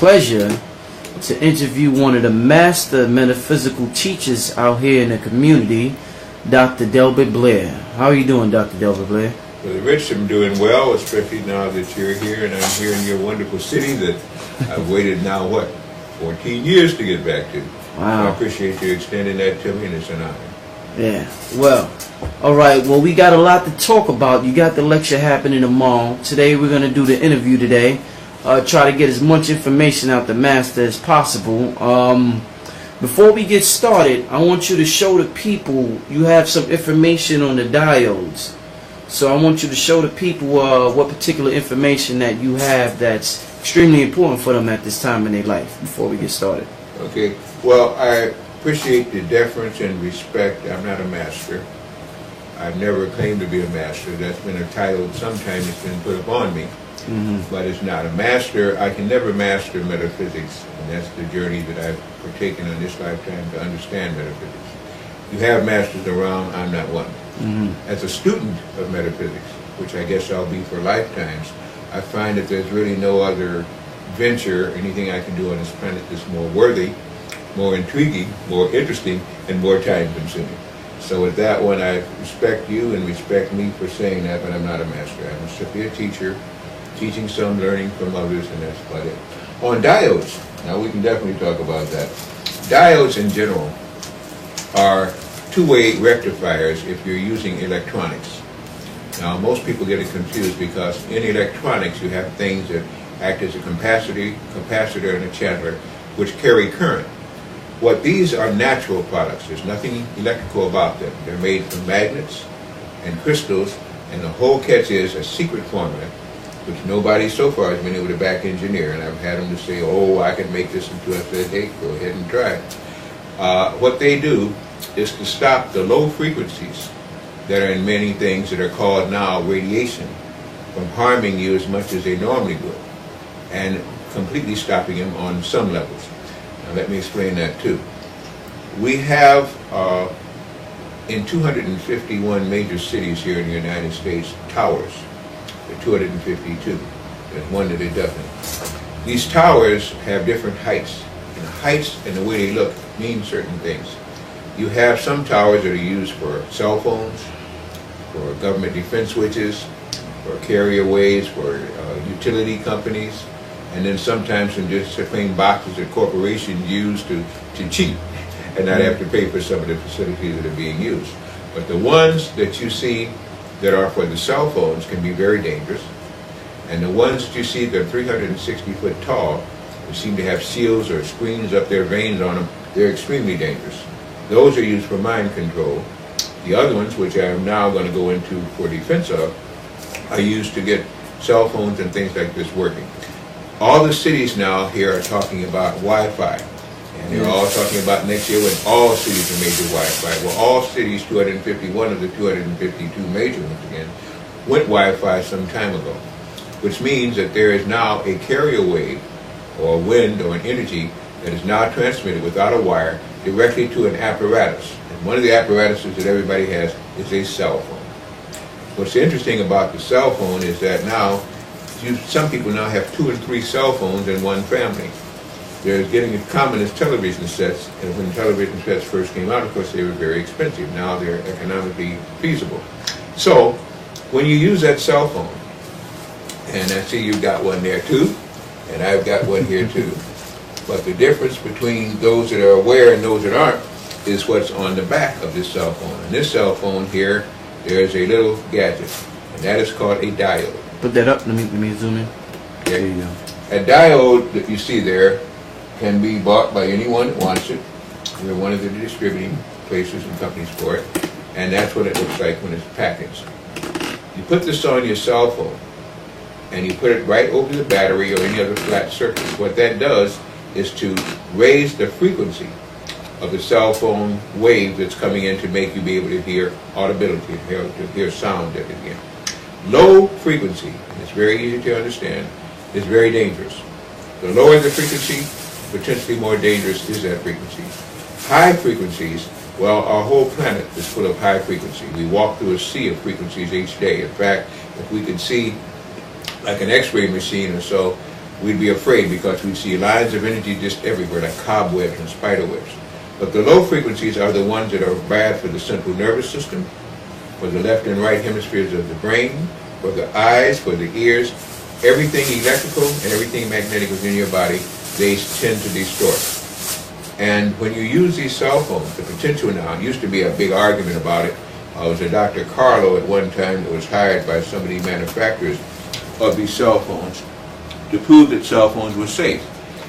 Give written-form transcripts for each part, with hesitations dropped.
pleasure to interview one of the master metaphysical teachers out here in the community, Dr. Delbert Blair. How are you doing, Dr. Delbert Blair? Well, Rich, I'm doing well, especially now that you're here and I'm here in your wonderful city that I've waited now, 14 years to get back to. Wow. So I appreciate you extending that to me, and it's an honor. Yeah, well, all right, well, we got a lot to talk about. You got the lecture happening tomorrow. Today we're going to do the interview today. Try to get as much information out the master as possible. Before we get started, I want you to show the people, you have some information on the diodes. So I want you to show the people what particular information that you have that's extremely important for them at this time in their life before we get started. Okay, well, I appreciate the deference and respect. I'm not a master. I've never claimed to be a master. That's been a title sometimes it's been put upon me. But it's not a master. I can never master metaphysics, and that's the journey that I've partaken in this lifetime to understand metaphysics. You have masters around, I'm not one. As a student of metaphysics, which I guess I'll be for lifetimes, I find that there's really no other venture, anything I can do on this planet that's more worthy, more intriguing, more interesting, and more time-consuming. So with that one, I respect you and respect me for saying that, but I'm not a master. I'm simply a teacher, teaching some, learning from others, and that's about it. On diodes, now we can definitely talk about that. Diodes in general are two-way rectifiers if you're using electronics. Now most people get it confused because in electronics you have things that act as a capacitor and a channler which carry current. What these are natural products. There's nothing electrical about them. They're made from magnets and crystals, and the whole catch is a secret formula which nobody so far has been able to back engineer, and I've had them to say, oh, I can make this into, I said, hey, go ahead and try it. What they do is to stop the low frequencies that are in many things that are called now radiation from harming you as much as they normally would, and completely stopping them on some levels. Now let me explain that too. We have in 251 major cities here in the United States towers. There are 252. There's one that it doesn't. These towers have different heights, and the heights and the way they look mean certain things. You have some towers that are used for cell phones, for government defense switches, for carrier ways, for utility companies, and then sometimes some just plain boxes that corporations use to cheat and not have to pay for some of the facilities that are being used. But the ones that you see that are for the cell phones can be very dangerous, and the ones that you see that are 360 foot tall, that seem to have shields or screens up their veins on them, they're extremely dangerous. Those are used for mind control. The other ones, which I am now going to go into for defense of, are used to get cell phones and things like this working. All the cities now here are talking about Wi-Fi, and they're all talking about next year when all cities are major Wi-Fi. Well, all cities, 251 of the 252 major ones again, went Wi-Fi some time ago, which means that there is now a carrier wave, or wind, or an energy that is now transmitted without a wire directly to an apparatus. And one of the apparatuses that everybody has is a cell phone. What's interesting about the cell phone is that now, some people now have 2 and 3 cell phones in one family. They're getting as common as television sets, and when television sets first came out, of course, they were very expensive. Now they're economically feasible. So, when you use that cell phone, and I see you've got one there too, and I've got one here too, but the difference between those that are aware and those that aren't is what's on the back of this cell phone. And this cell phone here, there's a little gadget, and that is called a diode. Put that up. Let me zoom in. There you go. A diode that you see there can be bought by anyone that wants it. We're one of the distributing places and companies for it, and that's what it looks like when it's packaged. You put this on your cell phone, and you put it right over the battery or any other flat surface. What that does is to raise the frequency of the cell phone wave that's coming in to make you be able to hear audibility, to hear sound at the end. Low frequency, and it's very easy to understand, is very dangerous. The lower the frequency, potentially more dangerous is that frequency. High frequencies, well, our whole planet is full of high frequency. We walk through a sea of frequencies each day. In fact, if we could see like an X-ray machine or so, we'd be afraid because we'd see lines of energy just everywhere, like cobwebs and spider webs. But the low frequencies are the ones that are bad for the central nervous system, for the left and right hemispheres of the brain, for the eyes, for the ears. Everything electrical and everything magnetic within your body, they tend to distort. And when you use these cell phones, the potential now, it used to be a big argument about it. It was a Dr. Carlo at one time that was hired by some of the manufacturers of these cell phones to prove that cell phones were safe.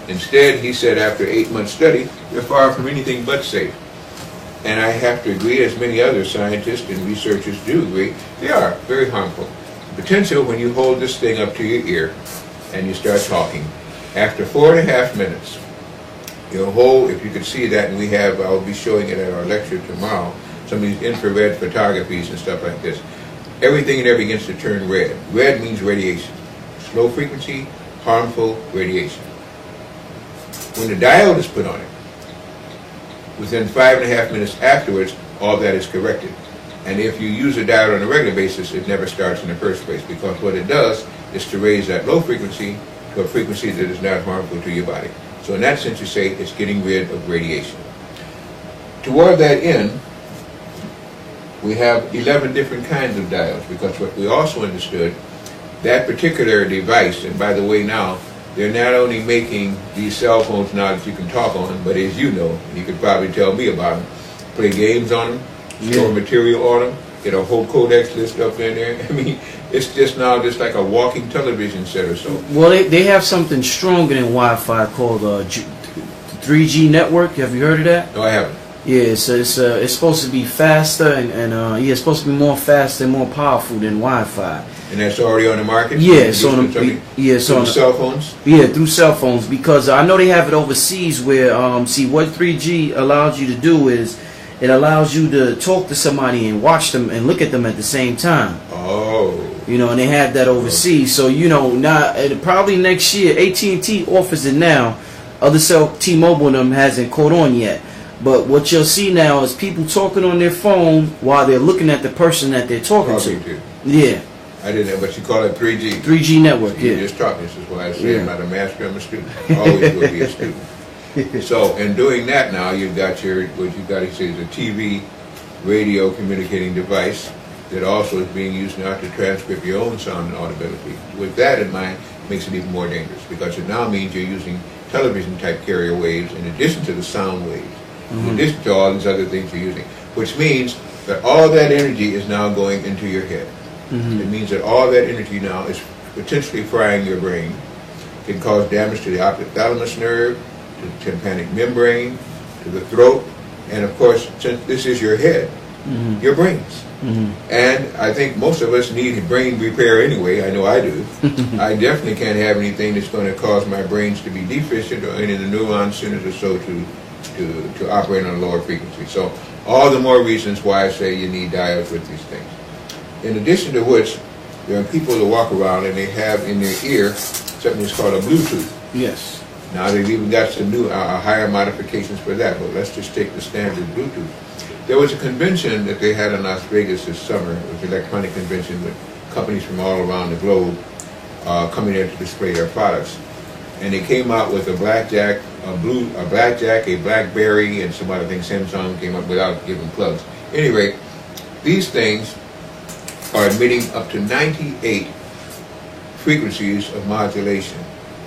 Instead, he said after 8 months study, they're far from anything but safe. And I have to agree, as many other scientists and researchers do agree, they are very harmful. The potential, when you hold this thing up to your ear and you start talking, after 4.5 minutes, your whole, if you could see that, and I'll be showing it at our lecture tomorrow, some of these infrared photographies and stuff like this, everything and everything begins to turn red. Red means radiation. Low frequency, harmful radiation. When the diode is put on it, within 5.5 minutes afterwards, all that is corrected. And if you use a diode on a regular basis, it never starts in the first place, because what it does is to raise that low frequency to a frequency that is not harmful to your body. So in that sense, you say it's getting rid of radiation. Toward that end, we have 11 different kinds of diodes, because what we also understood, that particular device, and by the way now, they're not only making these cell phones now that you can talk on them, but as you know, and you could probably tell me about them, play games on them, store material on them, get a whole codex list up in there. I mean, it's just now just like a walking television set or so. Well, they have something stronger than Wi-Fi called 3G network. Have you heard of that? No, I haven't. Yeah, it's supposed to be faster and yeah, it's supposed to be more faster and more powerful than Wi-Fi. And that's already on the market? Yeah, so on the, through cell phones? Yeah, through cell phones, because I know they have it overseas where, see, what 3G allows you to do is it allows you to talk to somebody and watch them and look at them at the same time. Oh. You know, and they have that overseas. So, you know, now, probably next year, AT&T offers it now. Other cell, T-Mobile and them hasn't caught on yet. But what you'll see now is people talking on their phone while they're looking at the person that they're talking to. Yeah. I didn't know, but you call it 3G. 3G network, yeah. You just taught me. This is why I say I'm not a master, I'm a student. I always will be a student. So, in doing that now, you've got what you've got to say is a TV, radio communicating device that also is being used now to transcript your own sound and audibility. With that in mind, it makes it even more dangerous, because it now means you're using television-type carrier waves in addition to the sound waves, in addition to all these other things you're using, which means that all that energy is now going into your head. It means that all that energy now is potentially frying your brain. It can cause damage to the optic-thalamus nerve, to the tympanic membrane, to the throat, and of course, since this is your head, your brains. And I think most of us need brain repair anyway. I know I do. I definitely can't have anything that's going to cause my brains to be deficient or any of the neuron centers or so to operate on a lower frequency. So all the more reasons why I say you need diodes with these things. In addition to which, there are people that walk around and they have in their ear something that's called a Bluetooth. Yes. Now they've even got some new, higher modifications for that, but let's just take the standard Bluetooth. There was a convention that they had in Las Vegas this summer. It was an electronic convention with companies from all around the globe coming there to display their products. And they came out with a blackjack, a BlackBerry, and some other things. Samsung came up without giving plugs. At any rate, these things are emitting up to 98 frequencies of modulation,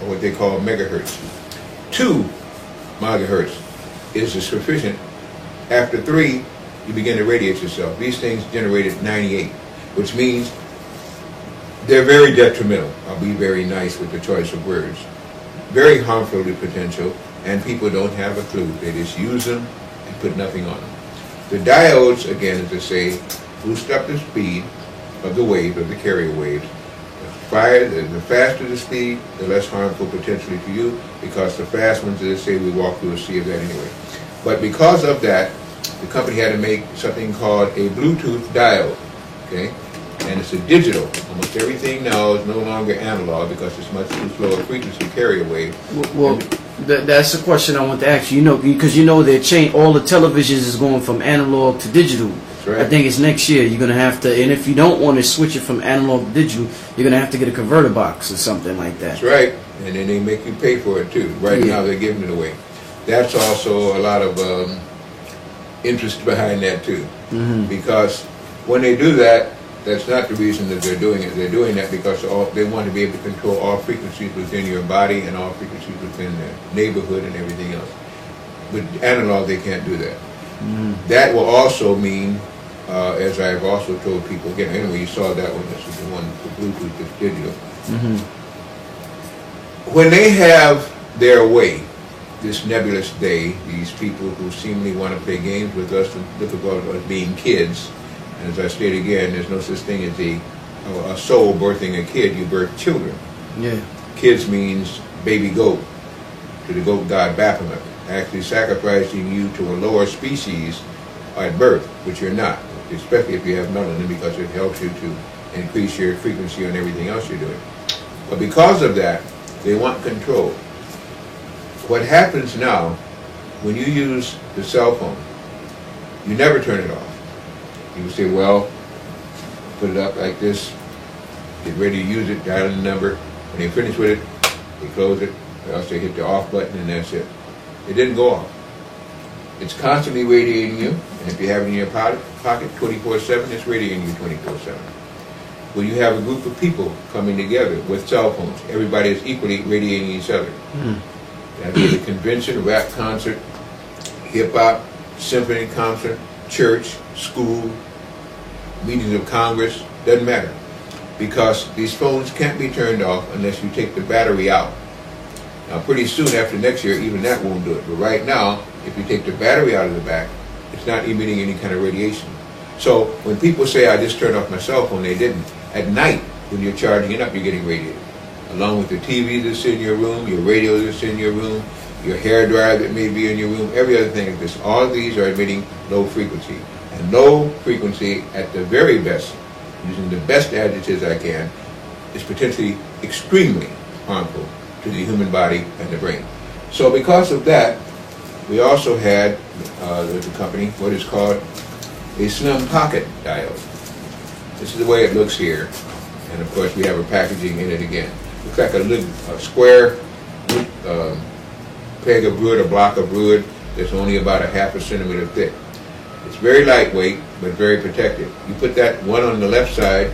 or what they call megahertz. 2 megahertz is sufficient. After 3, you begin to radiate yourself. These things generated 98, which means they're very detrimental. I'll be very nice with the choice of words. Very harmful to potential, and people don't have a clue. They just use them and put nothing on them. The diodes, again, as I say, boost up the speed of the wave, of the carrier waves. The faster the speed, the less harmful potentially to you, because the fast ones, as I say, we walk through a sea of that anyway. But because of that, the company had to make something called a Bluetooth diode, okay? And it's a digital. Almost everything now is no longer analog because it's much lower frequency carrier wave. Well, that's the question I want to ask you. You know, because you know they're changing. All the televisions is going from analog to digital. That's right. I think it's next year. You're gonna have to, and if you don't want to switch it from analog to digital, you're gonna have to get a converter box or something like that. That's right. and then they make you pay for it too. Right now they're giving it away. That's also a lot of interest behind that too, because when they do that, that's not the reason that they're doing it. They're doing that because they want to be able to control all frequencies within your body and all frequencies within the neighborhood and everything else. With analog, they can't do that. That will also mean, as I've also told people, again, anyway, you saw that one, this is the one, the Bluetooth, this digital. When they have their way, this nebulous day, these people who seemingly want to play games with us and look about us being kids, and as I state again, there's no such thing as a soul birthing a kid. You birth children. Yeah. Kids means baby goat, to the goat god Baphomet, actually sacrificing you to a lower species at birth, which you're not, especially if you have melanin, because it helps you to increase your frequency on everything else you're doing. But because of that, they want control. What happens now, when you use the cell phone, you never turn it off. You say, well, put it up like this, get ready to use it, dial in the number. When they finish with it, they close it, or else they hit the off button and that's it. It didn't go off. It's constantly radiating you, and if you have it in your pocket 24/7, it's radiating you 24/7. When you have a group of people coming together with cell phones, everybody is equally radiating each other. That be a convention, rap concert, hip-hop, symphony concert, church, school, meetings of Congress, doesn't matter. Because these phones can't be turned off unless you take the battery out. Now pretty soon after next year, even that won't do it. But right now, if you take the battery out of the back, it's not emitting any kind of radiation. So when people say, I just turned off my cell phone, they didn't. At night, when you're charging it up, you're getting radiated. Along with the TV that's in your room, your radio that's in your room, your hair dryer that may be in your room, every other thing like this. All of these are emitting low frequency. And low frequency, at the very best, using the best adjectives I can, is potentially extremely harmful to the human body and the brain. So because of that, we also had, with the company, what is called a slim pocket diode. This is the way it looks here. And of course we have a packaging in it again. Looks like a square peg of wood, a block of wood that's only about a ½ centimeter thick. It's very lightweight, but very protective. You put that one on the left side,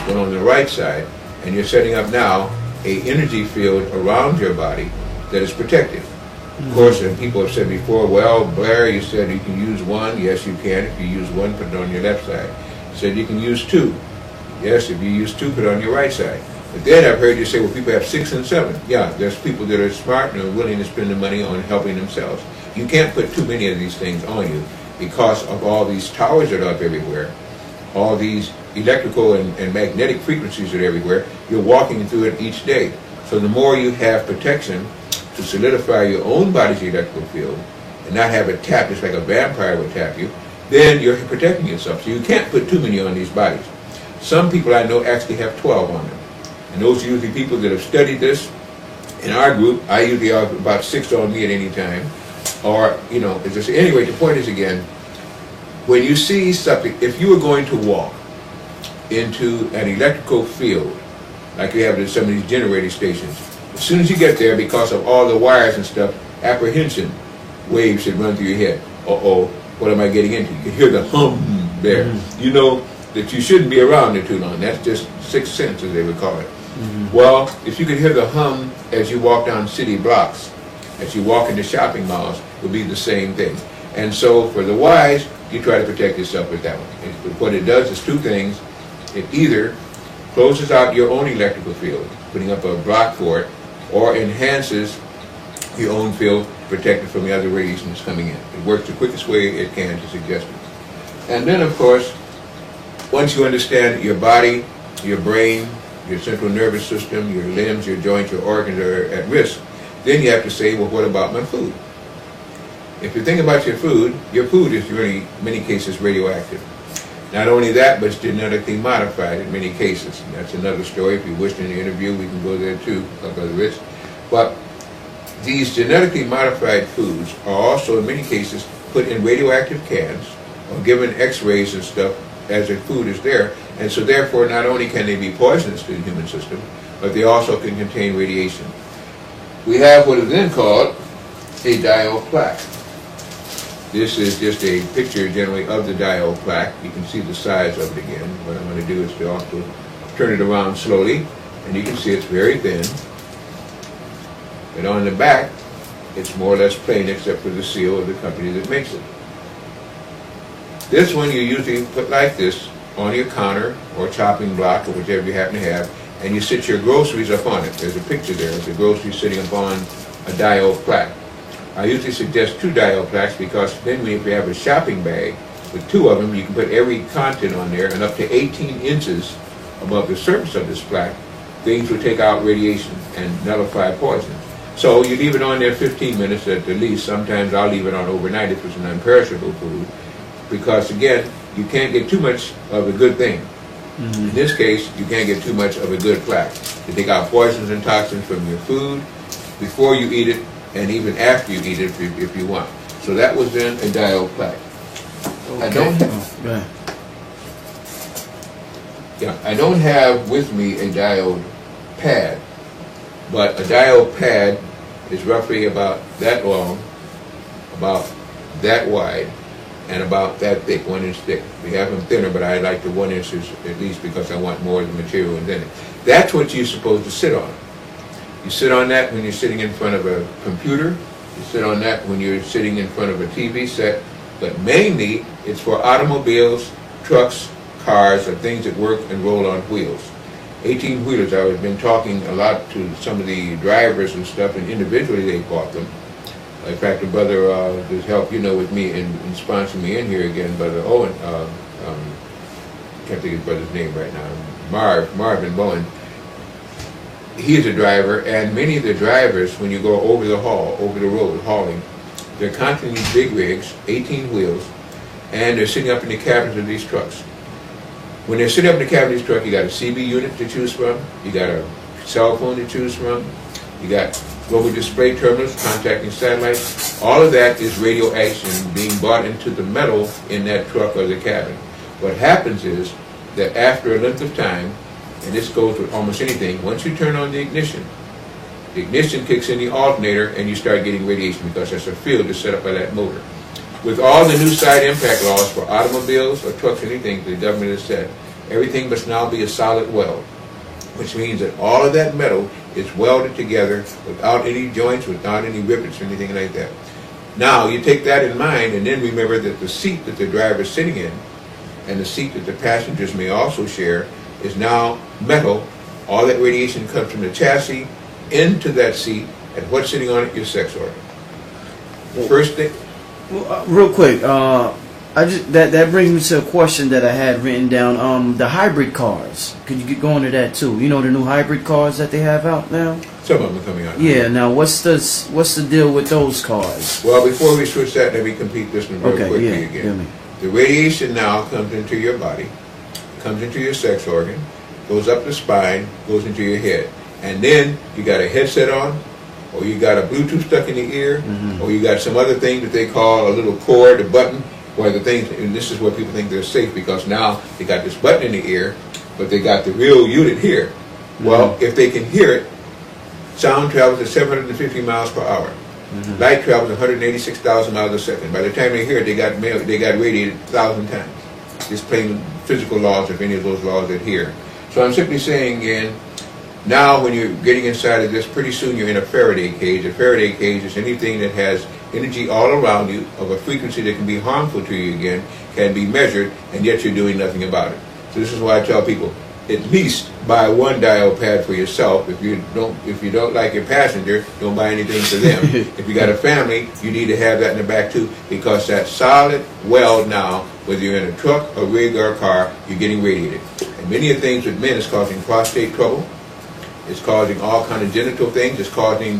one on the right side, and you're setting up now an energy field around your body that is protective. Of course, and people have said before, well, Blair, you said you can use one. Yes, you can. If you use one, put it on your left side. You said you can use two. Yes, if you use two, put it on your right side. But then I've heard you say, well, people have 6 and 7. Yeah, there's people that are smart and are willing to spend the money on helping themselves. You can't put too many of these things on you because of all these towers that are up everywhere, all these electrical and magnetic frequencies that are everywhere. You're walking through it each day. So the more you have protection to solidify your own body's electrical field and not have it tap just like a vampire would tap you, then you're protecting yourself. So you can't put too many on these bodies. Some people I know actually have 12 on them. And those are usually people that have studied this. In our group, I usually have about 6 on me at any time. Or, you know, it's just, anyway, the point is again, when you see something, if you were going to walk into an electrical field, like you have in some of these generating stations, as soon as you get there, because of all the wires and stuff, apprehension waves should run through your head. Uh-oh, what am I getting into? You can hear the hum there. You know that you shouldn't be around there too long. That's just sixth sense, as they would call it. Well, if you could hear the hum as you walk down city blocks, as you walk into shopping malls, it would be the same thing. And so for the wise, you try to protect yourself with that one. And what it does is two things. It either closes out your own electrical field, putting up a block for it, or enhances your own field, protected from the other radiation that's coming in. It works the quickest way it can to suggest it. And then, of course, once you understand your body, your brain, your central nervous system, your limbs, your joints, your organs are at risk, then you have to say, well, what about my food? If you think about your food is really, in many cases, radioactive. Not only that, but it's genetically modified in many cases. And that's another story. If you wish in the interview, we can go there too, like Brother Rich. But these genetically modified foods are also, in many cases, put in radioactive cans or given x-rays and stuff as the food is there. And so therefore, not only can they be poisonous to the human system, but they also can contain radiation. we have what is then called a diode plaque. This is just a picture generally of the diode plaque. You can see the size of it again. What I'm going to do is to also turn it around slowly, and you can see it's very thin. And on the back, it's more or less plain except for the seal of the company that makes it. This one you usually put like this on your counter or chopping block or whichever you happen to have, and you sit your groceries up on it. There's a picture there of the groceries sitting upon a diode plaque. I usually suggest 2 diode plaques because then if you have a shopping bag with 2 of them, you can put every content on there, and up to 18 inches above the surface of this plaque, things will take out radiation and nullify poison. So you leave it on there 15 minutes at the least. Sometimes I'll leave it on overnight if it's an unperishable food, because again, you can't get too much of a good thing. In this case, you can't get too much of a good plaque. You take out poisons and toxins from your food before you eat it, and even after you eat it if you want. So that was then a diode plaque. Okay. I don't have with me a diode pad, but a diode pad is roughly about that long, about that wide, and about that thick, 1 inch thick. We have them thinner, but I like the 1 inches at least because I want more of the material in it. That's what you're supposed to sit on. You sit on that when you're sitting in front of a computer. You sit on that when you're sitting in front of a TV set. But mainly, it's for automobiles, trucks, cars, or things that work and roll on wheels. 18-wheelers, I've been talking a lot to some of the drivers and stuff, and individually they bought them. In fact, the brother has helped, with me in sponsoring me in here again, Brother Owen, can't think of his brother's name right now, Marvin Bowen. He is a driver, and many of the drivers, when you go over the road hauling, they're constantly in big rigs, 18 wheels, and they're sitting up in the cabins of these trucks. When they're sitting up in the cabin of these trucks, you got a CB unit to choose from, you got a cell phone to choose from, you got global display terminals, contacting satellites. All of that is radioaction being brought into the metal in that truck or the cabin. What happens is that after a length of time, and this goes with almost anything, once you turn on the ignition kicks in the alternator and you start getting radiation because that's a field that's set up by that motor. With all the new side impact laws for automobiles or trucks or anything, the government has said, everything must now be a solid weld, which means that all of that metal is welded together without any joints, without any rivets or anything like that. Now, you take that in mind, and then remember that the seat that the driver is sitting in and the seat that the passengers may also share is now metal. All that radiation comes from the chassis into that seat, and what's sitting on it? Your sex organ. The first thing... real quick, that brings me to a question that I had written down. The hybrid cars. Could you go into that too? You know the new hybrid cars that they have out now? Some of them are coming out now. Yeah. Now, what's the deal with those cars? Well, before we switch that, let me complete this one real quickly again. The radiation now comes into your body, comes into your sex organ, goes up the spine, goes into your head, and then you got a headset on, or you got a Bluetooth stuck in the ear, or you got some other thing that they call a little cord, a button, where the things, and this is where people think they're safe because now they got this button in the ear, but they got the real unit here. Well, if they can hear it, sound travels at 750 miles per hour. Light travels 186,000 miles a second. By the time they hear it, they got radiated 1,000 times. Just plain physical laws, if any of those laws adhere. So I'm simply saying again, now when you're getting inside of this, pretty soon you're in a Faraday cage. A Faraday cage is anything that has energy all around you of a frequency that can be harmful to you again, can be measured, and yet you're doing nothing about it. So this is why I tell people, at least buy one diode pad for yourself. If you don't like your passenger, don't buy anything for them. If you got a family, you need to have that in the back too, because that solid weld now, whether you're in a truck, a rig, or a car, you're getting radiated. And many of the things with men is causing prostate trouble. It's causing all kind of genital things. It's causing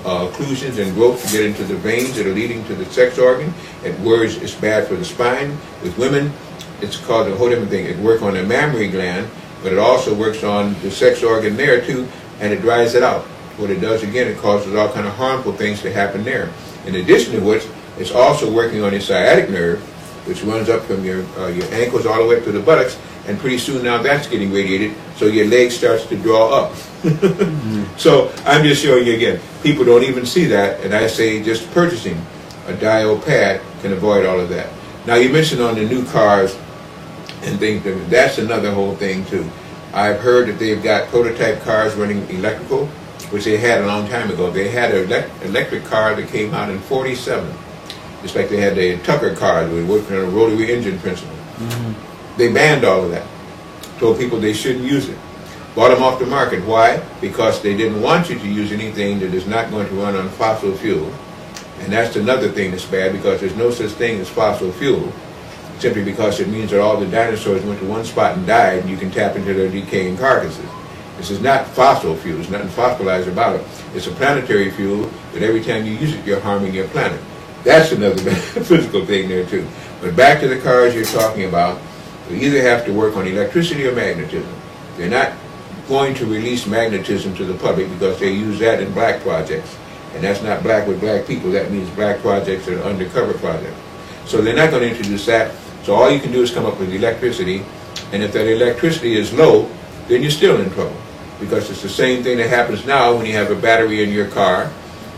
occlusions and growth to get into the veins that are leading to the sex organ. At words, it's bad for the spine. With women, it's causing a whole different thing. It works on the mammary gland, but it also works on the sex organ there too, and it dries it out. What it does again, it causes all kind of harmful things to happen there. In addition to which, it's also working on your sciatic nerve, which runs up from your ankles all the way up to the buttocks, and pretty soon now that's getting radiated, so your leg starts to draw up. So I'm just showing you again, people don't even see that, and I say just purchasing a diode pad can avoid all of that. Now you mentioned on the new cars and things, that's another whole thing too. I've heard that they've got prototype cars running electrical, which they had a long time ago. They had an electric car that came out in '47. Just like they had the Tucker car that was working on a rotary engine principle. They banned all of that. Told people they shouldn't use it. Bought them off the market. Why? Because they didn't want you to use anything that is not going to run on fossil fuel. And that's another thing that's bad, because there's no such thing as fossil fuel, simply because it means that all the dinosaurs went to one spot and died, and you can tap into their decaying carcasses. This is not fossil fuel. There's nothing fossilized about it. It's a planetary fuel that every time you use it, you're harming your planet. That's another physical thing there too. But back to the cars you're talking about, we either have to work on electricity or magnetism. They're not going to release magnetism to the public because they use that in black projects. And that's not black with black people. That means black projects that are undercover projects. So they're not going to introduce that. So all you can do is come up with electricity. And if that electricity is low, then you're still in trouble. Because it's the same thing that happens now when you have a battery in your car.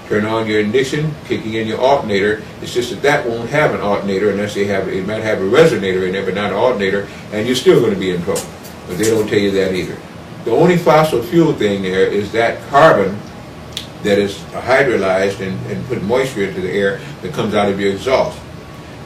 Turn on your ignition, kicking in your alternator. It's just that that won't have an alternator unless they have, it might have a resonator in there, but not an alternator, and you're still going to be in trouble. But they don't tell you that either. The only fossil fuel thing there is that carbon that is hydrolyzed and put moisture into the air that comes out of your exhaust.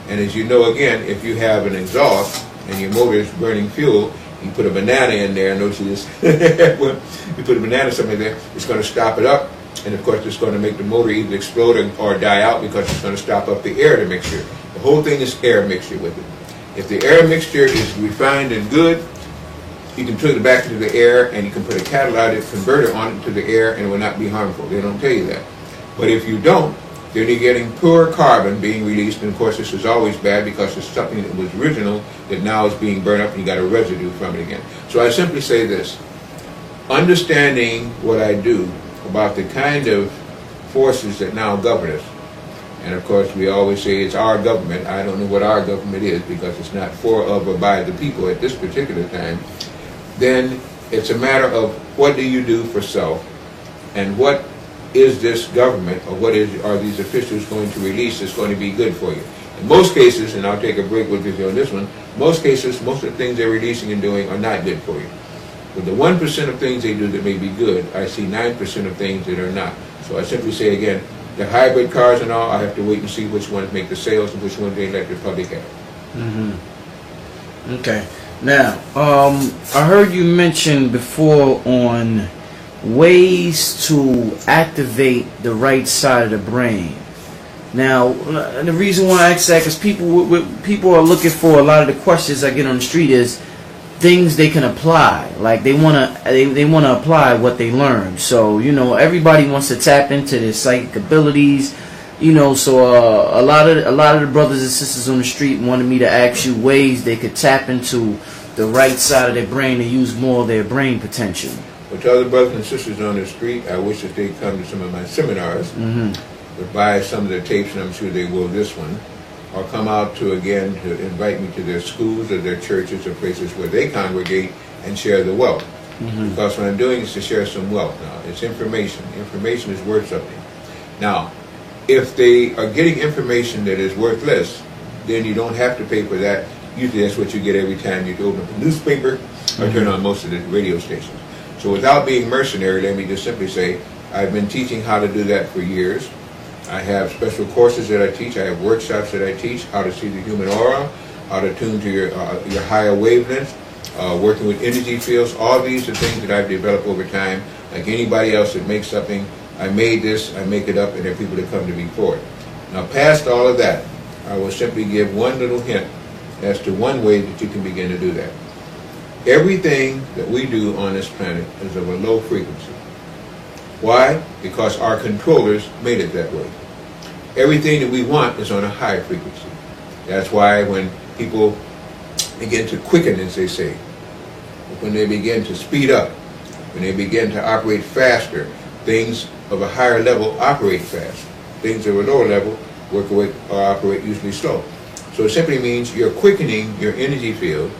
And as you know, again, if you have an exhaust and your motor is burning fuel, you put a banana in there, notice this, you put a banana something there, it's going to stop it up. And of course, it's going to make the motor either explode or die out, because it's going to stop up the air mixture. The whole thing is air mixture with it. If the air mixture is refined and good, you can put it back into the air, and you can put a catalytic converter on it to the air, and it will not be harmful. They don't tell you that. But if you don't, then you're getting poor carbon being released. And of course, this is always bad, because it's something that was original that now is being burned up, and you got a residue from it again. So I simply say this: understanding what I do about the kind of forces that now govern us. And of course, we always say it's our government. I don't know what our government is, because it's not for, of, or by the people at this particular time. Then it's a matter of what do you do for self, and what is this government, or what are these officials going to release that's going to be good for you. In most cases, and I'll take a break with you on this one, most cases, most of the things they're releasing and doing are not good for you. With the 1% of things they do that may be good, I see 9% of things that are not. So I simply say again, the hybrid cars and all, I have to wait and see which ones make the sales and which ones they let the public have. Okay. Now, I heard you mention before on ways to activate the right side of the brain. Now, the reason why I ask that is people are looking for, a lot of the questions I get on the street is things they can apply. Like they wanna apply what they learned. So everybody wants to tap into their psychic abilities. So a lot of the brothers and sisters on the street wanted me to ask you ways they could tap into the right side of their brain and use more of their brain potential. Well, to other brothers and sisters on the street, I wish that they'd come to some of my seminars, would buy some of the tapes, and I'm sure they will this one, or come out to invite me to their schools or their churches or places where they congregate and share the wealth. Because what I'm doing is to share some wealth now. It's information. Information is worth something. Now, if they are getting information that is worthless, then you don't have to pay for that. Usually that's what you get every time you open up a newspaper or turn on most of the radio stations. So without being mercenary, let me just simply say, I've been teaching how to do that for years. I have special courses that I teach. I have workshops that I teach, how to see the human aura, how to tune to your higher wavelengths, working with energy fields. All these are things that I've developed over time. Like anybody else that makes something, I made this, I make it up, and there are people that come to me for it. Now, past all of that, I will simply give one little hint as to one way that you can begin to do that. Everything that we do on this planet is of a low frequency. Why? Because our controllers made it that way. Everything that we want is on a high frequency. That's why when people begin to quicken, as they say, when they begin to speed up, when they begin to operate faster, things of a higher level operate fast. Things of a lower level work away or operate usually slow. So it simply means you're quickening your energy field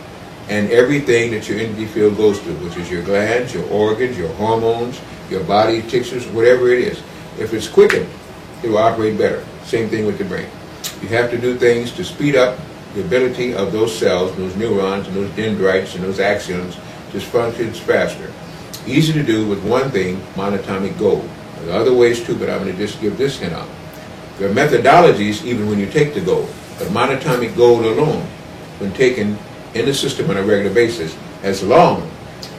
and everything that your energy field goes through, which is your glands, your organs, your hormones, your body tissues, whatever it is. If it's quickened, it will operate better. Same thing with the brain. You have to do things to speed up the ability of those cells, those neurons, and those dendrites, and those axons to function faster. Easy to do with one thing, monatomic gold. There are other ways too, but I'm going to just give this hint out. There are methodologies even when you take the gold, but monatomic gold alone, when taken in the system on a regular basis, as long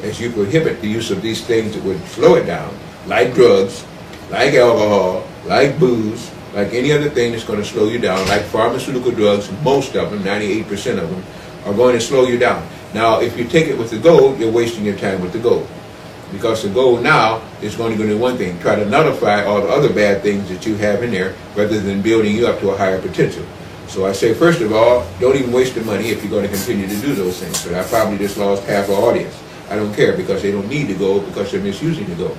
as you prohibit the use of these things that would slow it down, like drugs, like alcohol, like booze, like any other thing that's going to slow you down, like pharmaceutical drugs, most of them, 98% of them, are going to slow you down. Now, if you take it with the gold, you're wasting your time with the gold. Because the gold now is going to do one thing, try to nullify all the other bad things that you have in there rather than building you up to a higher potential. So I say, first of all, don't even waste the money if you're going to continue to do those things. But I probably just lost half our audience. I don't care because they don't need the gold because they're misusing the gold.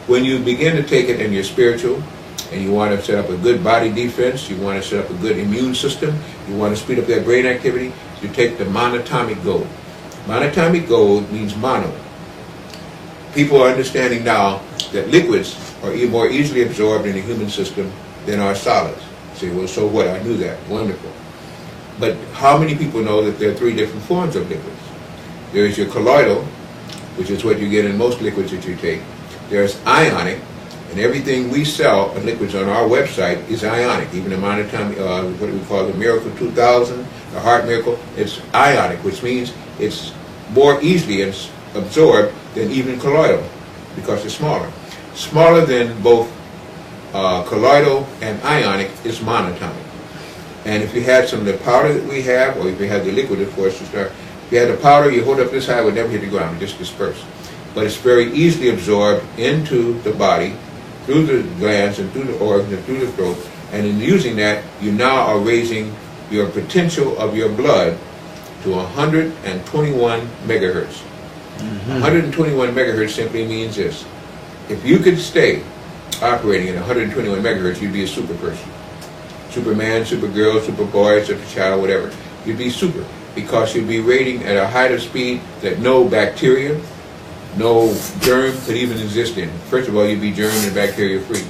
When you begin to take it and you're spiritual and you want to set up a good body defense, you want to set up a good immune system, you want to speed up that brain activity, you take the monatomic gold. Monatomic gold means mono. People are understanding now that liquids are more easily absorbed in the human system than are solids. You say, well, so what? I knew that. Wonderful. But how many people know that there are three different forms of liquids? There is your colloidal, which is what you get in most liquids that you take. There's ionic, and everything we sell in liquids on our website is ionic. Even the monatomic, what do we call the Miracle 2000, the Heart Miracle, it's ionic, which means it's more easily absorbed than even colloidal because it's smaller. Smaller than both colloidal and ionic is monatomic. And if you had some of the powder that we have, or if you had the liquid, of course, to start, if you had the powder, you hold up this high, it would never hit the ground, it just disperse. But it's very easily absorbed into the body, through the glands and through the organs and through the throat. And in using that, you now are raising your potential of your blood to 121 megahertz. 121 megahertz simply means this. If you could stay operating at 121 megahertz, you'd be a super person. Superman, supergirl, superboy, superchild, whatever. You'd be super because you'd be rating at a height of speed that no bacteria, no germ could even exist in. First of all, you'd be germ and bacteria free.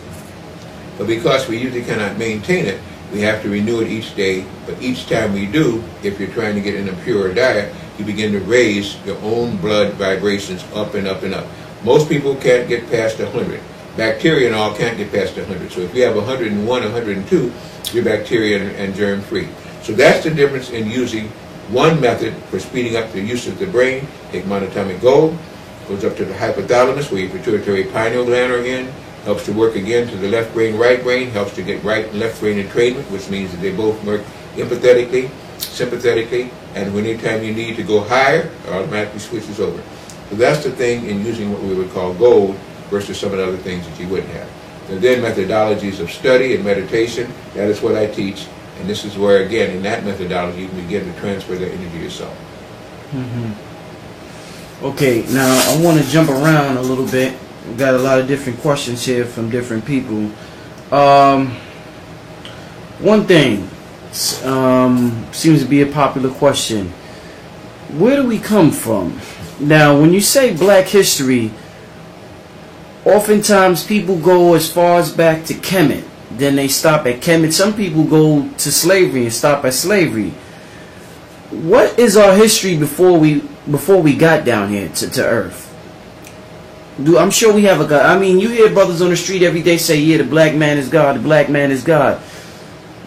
But because we usually cannot maintain it, we have to renew it each day. But each time we do, if you're trying to get in a pure diet, you begin to raise your own blood vibrations up and up and up. Most people can't get past 100. Bacteria and all can't get past 100. So if you have 101, 102, you're bacteria and germ free. So that's the difference in using one method for speeding up the use of the brain. Take monatomic gold, goes up to the hypothalamus where your pituitary pineal gland are in, helps to work again to the left brain, right brain, helps to get right and left brain entrainment, which means that they both work empathetically, sympathetically, and anytime you need to go higher, it automatically switches over. So that's the thing in using what we would call gold versus some of the other things that you wouldn't have. And then methodologies of study and meditation, that is what I teach, and this is where, again, in that methodology, you can begin to transfer that energy yourself. Okay, now I want to jump around a little bit. We've got a lot of different questions here from different people. One thing seems to be a popular question. Where do we come from? Now, when you say black history, oftentimes people go as far as back to Kemet. Then they stop at Kemet. Some people go to slavery and stop at slavery. What is our history before we got down here to Earth? I'm sure we have a God. I mean, you hear brothers on the street every day say, yeah, the black man is God, the black man is God.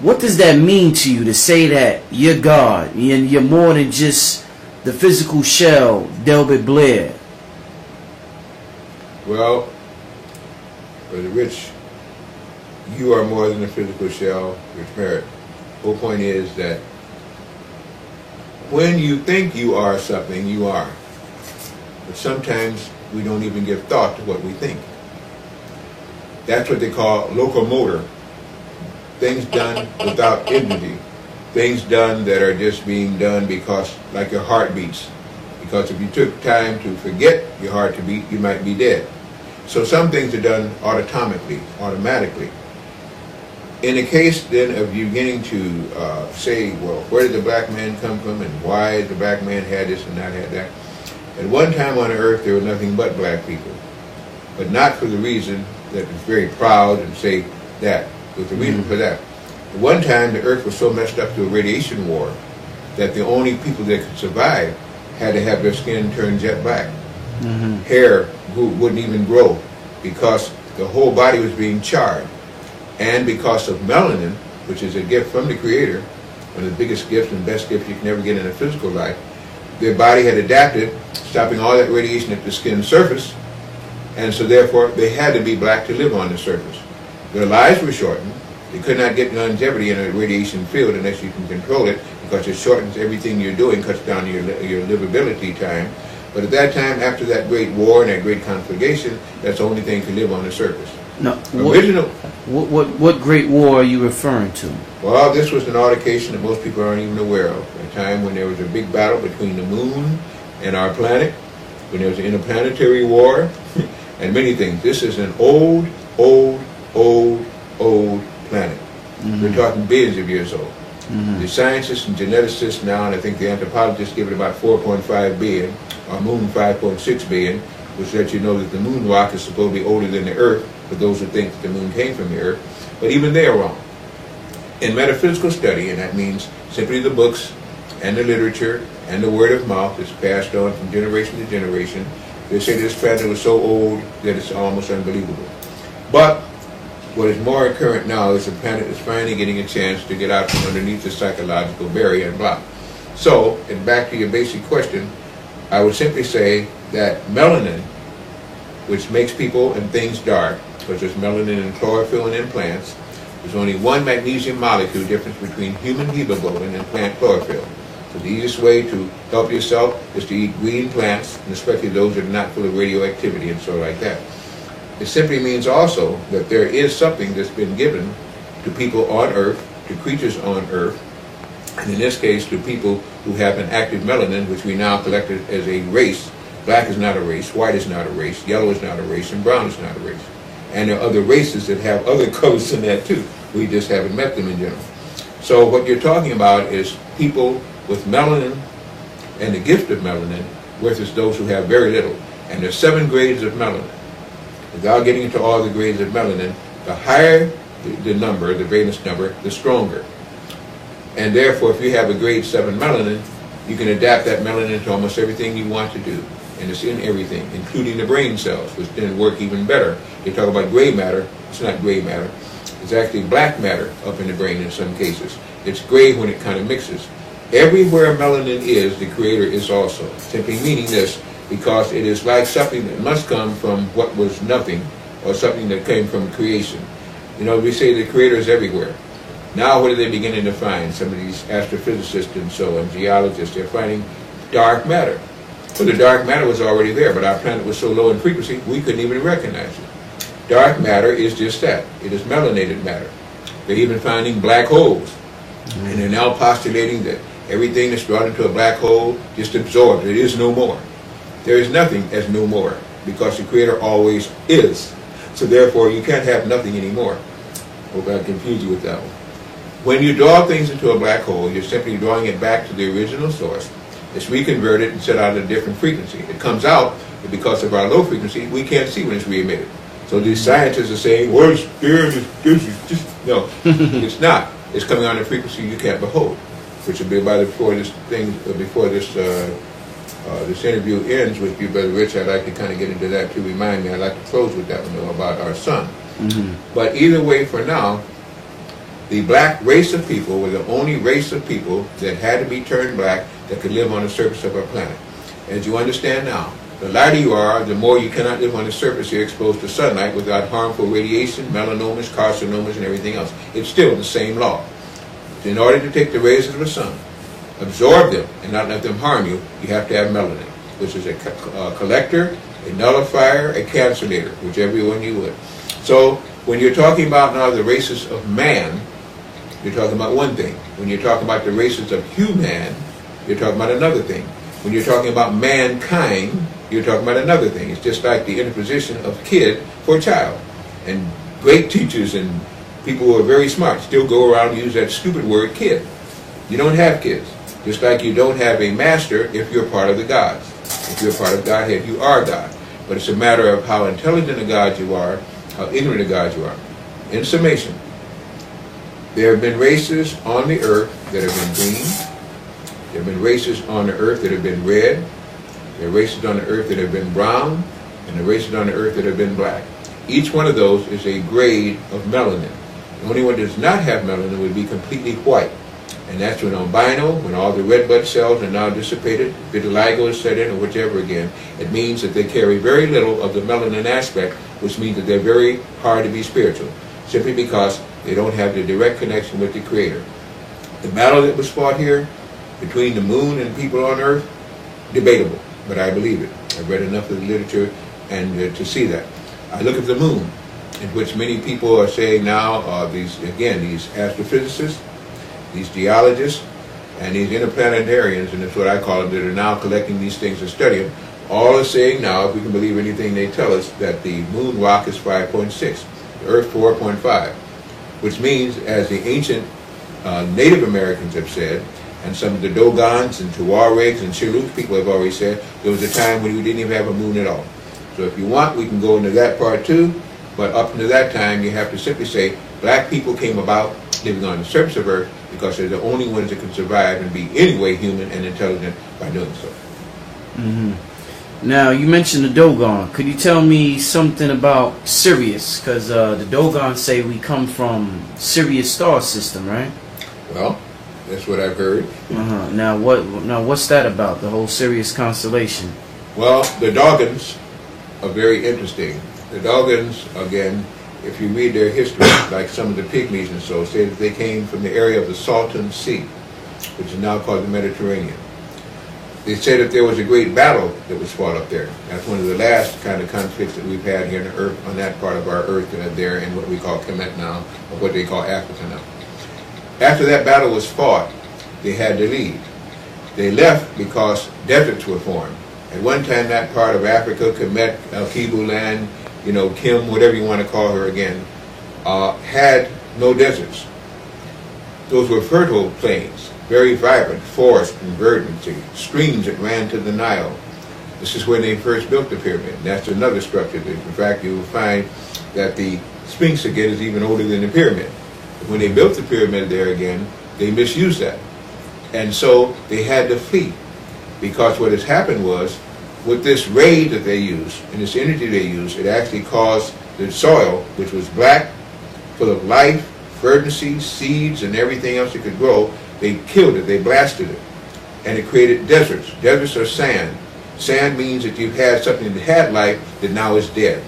What does that mean to you to say that you're God and you're more than just the physical shell, Delbert Blair? Well, for the rich, you are more than a physical shell, Rich Merritt. The whole point is that when you think you are something, you are. But sometimes we don't even give thought to what we think. That's what they call locomotor. Things done without dignity. Things done that are just being done because, like your heart beats. Because if you took time to forget your heart to beat, you might be dead. So some things are done automatically. in the case then of you beginning to say, well, where did the black man come from and why the black man had this and not had that? At one time on earth there were nothing but black people, but not for the reason that was very proud and say that. With the reason for that. At one time the earth was so messed up through a radiation war that the only people that could survive had to have their skin turned jet black. Hair wouldn't even grow because the whole body was being charred. And because of melanin, which is a gift from the Creator, one of the biggest gifts and best gifts you can ever get in a physical life, their body had adapted, stopping all that radiation at the skin surface, and so therefore they had to be black to live on the surface. Their lives were shortened. They could not get longevity in a radiation field unless you can control it, because it shortens everything you're doing, cuts down your livability time. But at that time, after that great war and that great conflagration, that's the only thing to live on the surface. No, what great war are you referring to? Well, this was an altercation that most people aren't even aware of. A time when there was a big battle between the moon and our planet, when there was an interplanetary war, and many things. This is an old planet. We're talking billions of years old. The scientists and geneticists now, and I think the anthropologists give it about 4.5 billion, or moon 5.6 billion, which lets you know that the moon rock is supposed to be older than the Earth, for those who think that the moon came from the Earth. But even they are wrong. In metaphysical study, and that means simply the books and the literature and the word of mouth that's passed on from generation to generation, they say this planet was so old that it's almost unbelievable. But what is more current now is the planet is finally getting a chance to get out from underneath the psychological barrier and block. So, and back to your basic question, I would simply say that melanin, which makes people and things dark, because there's melanin in chlorophyll and in plants, there's only one magnesium molecule difference between human hemoglobin and plant chlorophyll. So the easiest way to help yourself is to eat green plants, and especially those that are not full of radioactivity and so like that. It simply means also that there is something that's been given to people on Earth, to creatures on Earth, and in this case to people who have an active melanin, which we now collected as a race. Black is not a race, white is not a race, yellow is not a race, and brown is not a race. And there are other races that have other colors in that too. We just haven't met them in general. So what you're talking about is people with melanin and the gift of melanin versus those who have very little. And there's 7 grades of melanin. Without getting into all the grades of melanin, the higher the number, the valence number, the stronger. And therefore, if you have a grade 7 melanin, you can adapt that melanin to almost everything you want to do. And it's in everything, including the brain cells, which then work even better. They talk about gray matter. It's not gray matter. It's actually black matter up in the brain in some cases. It's gray when it kind of mixes. Everywhere melanin is, the Creator is also. Simply meaning this, because it is like something that must come from what was nothing, or something that came from creation. You know, we say the Creator is everywhere. Now what are they beginning to find? Some of these astrophysicists and so on, geologists, they're finding dark matter. Well, the dark matter was already there, but our planet was so low in frequency, we couldn't even recognize it. Dark matter is just that. It is melanated matter. They're even finding black holes. And they're now postulating that everything that's brought into a black hole just absorbs. It is no more. There is nothing as no more, because the Creator always is. So therefore, you can't have nothing anymore. Hope I confused you with that one. When you draw things into a black hole, you're simply drawing it back to the original source. It's reconverted and set out at a different frequency. It comes out, but because of our low frequency, we can't see when it's re-emitted. So these scientists are saying, well, it's there, this is just... No, it's not. It's coming on a frequency you can't behold, which will be about before this interview ends with you, Brother Rich. I'd like to kind of get into that to remind me. I'd like to close with that one, though, about our sun. But either way, for now, the black race of people were the only race of people that had to be turned black that could live on the surface of our planet. As you understand now, the lighter you are, the more you cannot live on the surface. You're exposed to sunlight without harmful radiation, melanomas, carcinomas, and everything else. It's still the same law. In order to take the rays of the sun, absorb them, and not let them harm you, you have to have melanin, which is a collector, a nullifier, a cancelator, whichever one you would. So when you're talking about now the races of man, you're talking about one thing. When you're talking about the races of human, you're talking about another thing. When you're talking about mankind, you're talking about another thing. It's just like the interposition of kid for child. And great teachers and people who are very smart still go around and use that stupid word kid. You don't have kids. Just like you don't have a master if you're part of the gods. If you're part of Godhead, you are God. But it's a matter of how intelligent a God you are, how ignorant a God you are. In summation, there have been races on the earth that have been green. There have been races on the earth that have been red. There are races on the earth that have been brown. And there are races on the earth that have been black. Each one of those is a grade of melanin. The only one that does not have melanin would be completely white. And that's when albino, when all the red blood cells are now dissipated, vitiligo is set in, or whichever again, it means that they carry very little of the melanin aspect, which means that they're very hard to be spiritual, simply because they don't have the direct connection with the Creator. The battle that was fought here between the moon and people on earth, debatable, but I believe it. I've read enough of the literature and to see that. I look at the moon, in which many people are saying now, these astrophysicists, these geologists, and these interplanetarians, and that's what I call them, that are now collecting these things and studying them, all are saying now, if we can believe anything they tell us, that the moon rock is 5.6, the earth 4.5, which means, as the ancient Native Americans have said, and some of the Dogons and Tuaregs and Cherokee people have already said, there was a time when we didn't even have a moon at all. So if you want, we can go into that part too, but up until that time, you have to simply say, black people came about living on the surface of earth because they're the only ones that can survive and be anyway human and intelligent by doing so. Mm-hmm. Now, you mentioned the Dogon. Could you tell me something about Sirius? Because the Dogons say we come from Sirius star system, right? Well, that's what I've heard. Uh-huh. Now, what's that about, the whole Sirius constellation? Well, the Dogons are very interesting. The Dogons, again, if you read their history, like some of the Pygmies and so, say that they came from the area of the Salton Sea, which is now called the Mediterranean. They say that there was a great battle that was fought up there. That's one of the last kind of conflicts that we've had here on the earth, on that part of our earth there in what we call Kemet now, or what they call Africa now. After that battle was fought, they had to leave. They left because deserts were formed. At one time, that part of Africa, Kemet, Kibu land, Kim, whatever you want to call her again, had no deserts. Those were fertile plains, very vibrant, forest and verdancy, streams that ran to the Nile. This is when they first built the pyramid. That's another structure. In fact, you will find that the Sphinx again is even older than the pyramid. When they built the pyramid there again, they misused that. And so they had to flee. Because what has happened was, with this ray that they use, and this energy they use, it actually caused the soil, which was black, full of life, verdancy, seeds, and everything else it could grow, they killed it, they blasted it. And it created deserts. Deserts are sand. Sand means that you've had something that had life that now is dead.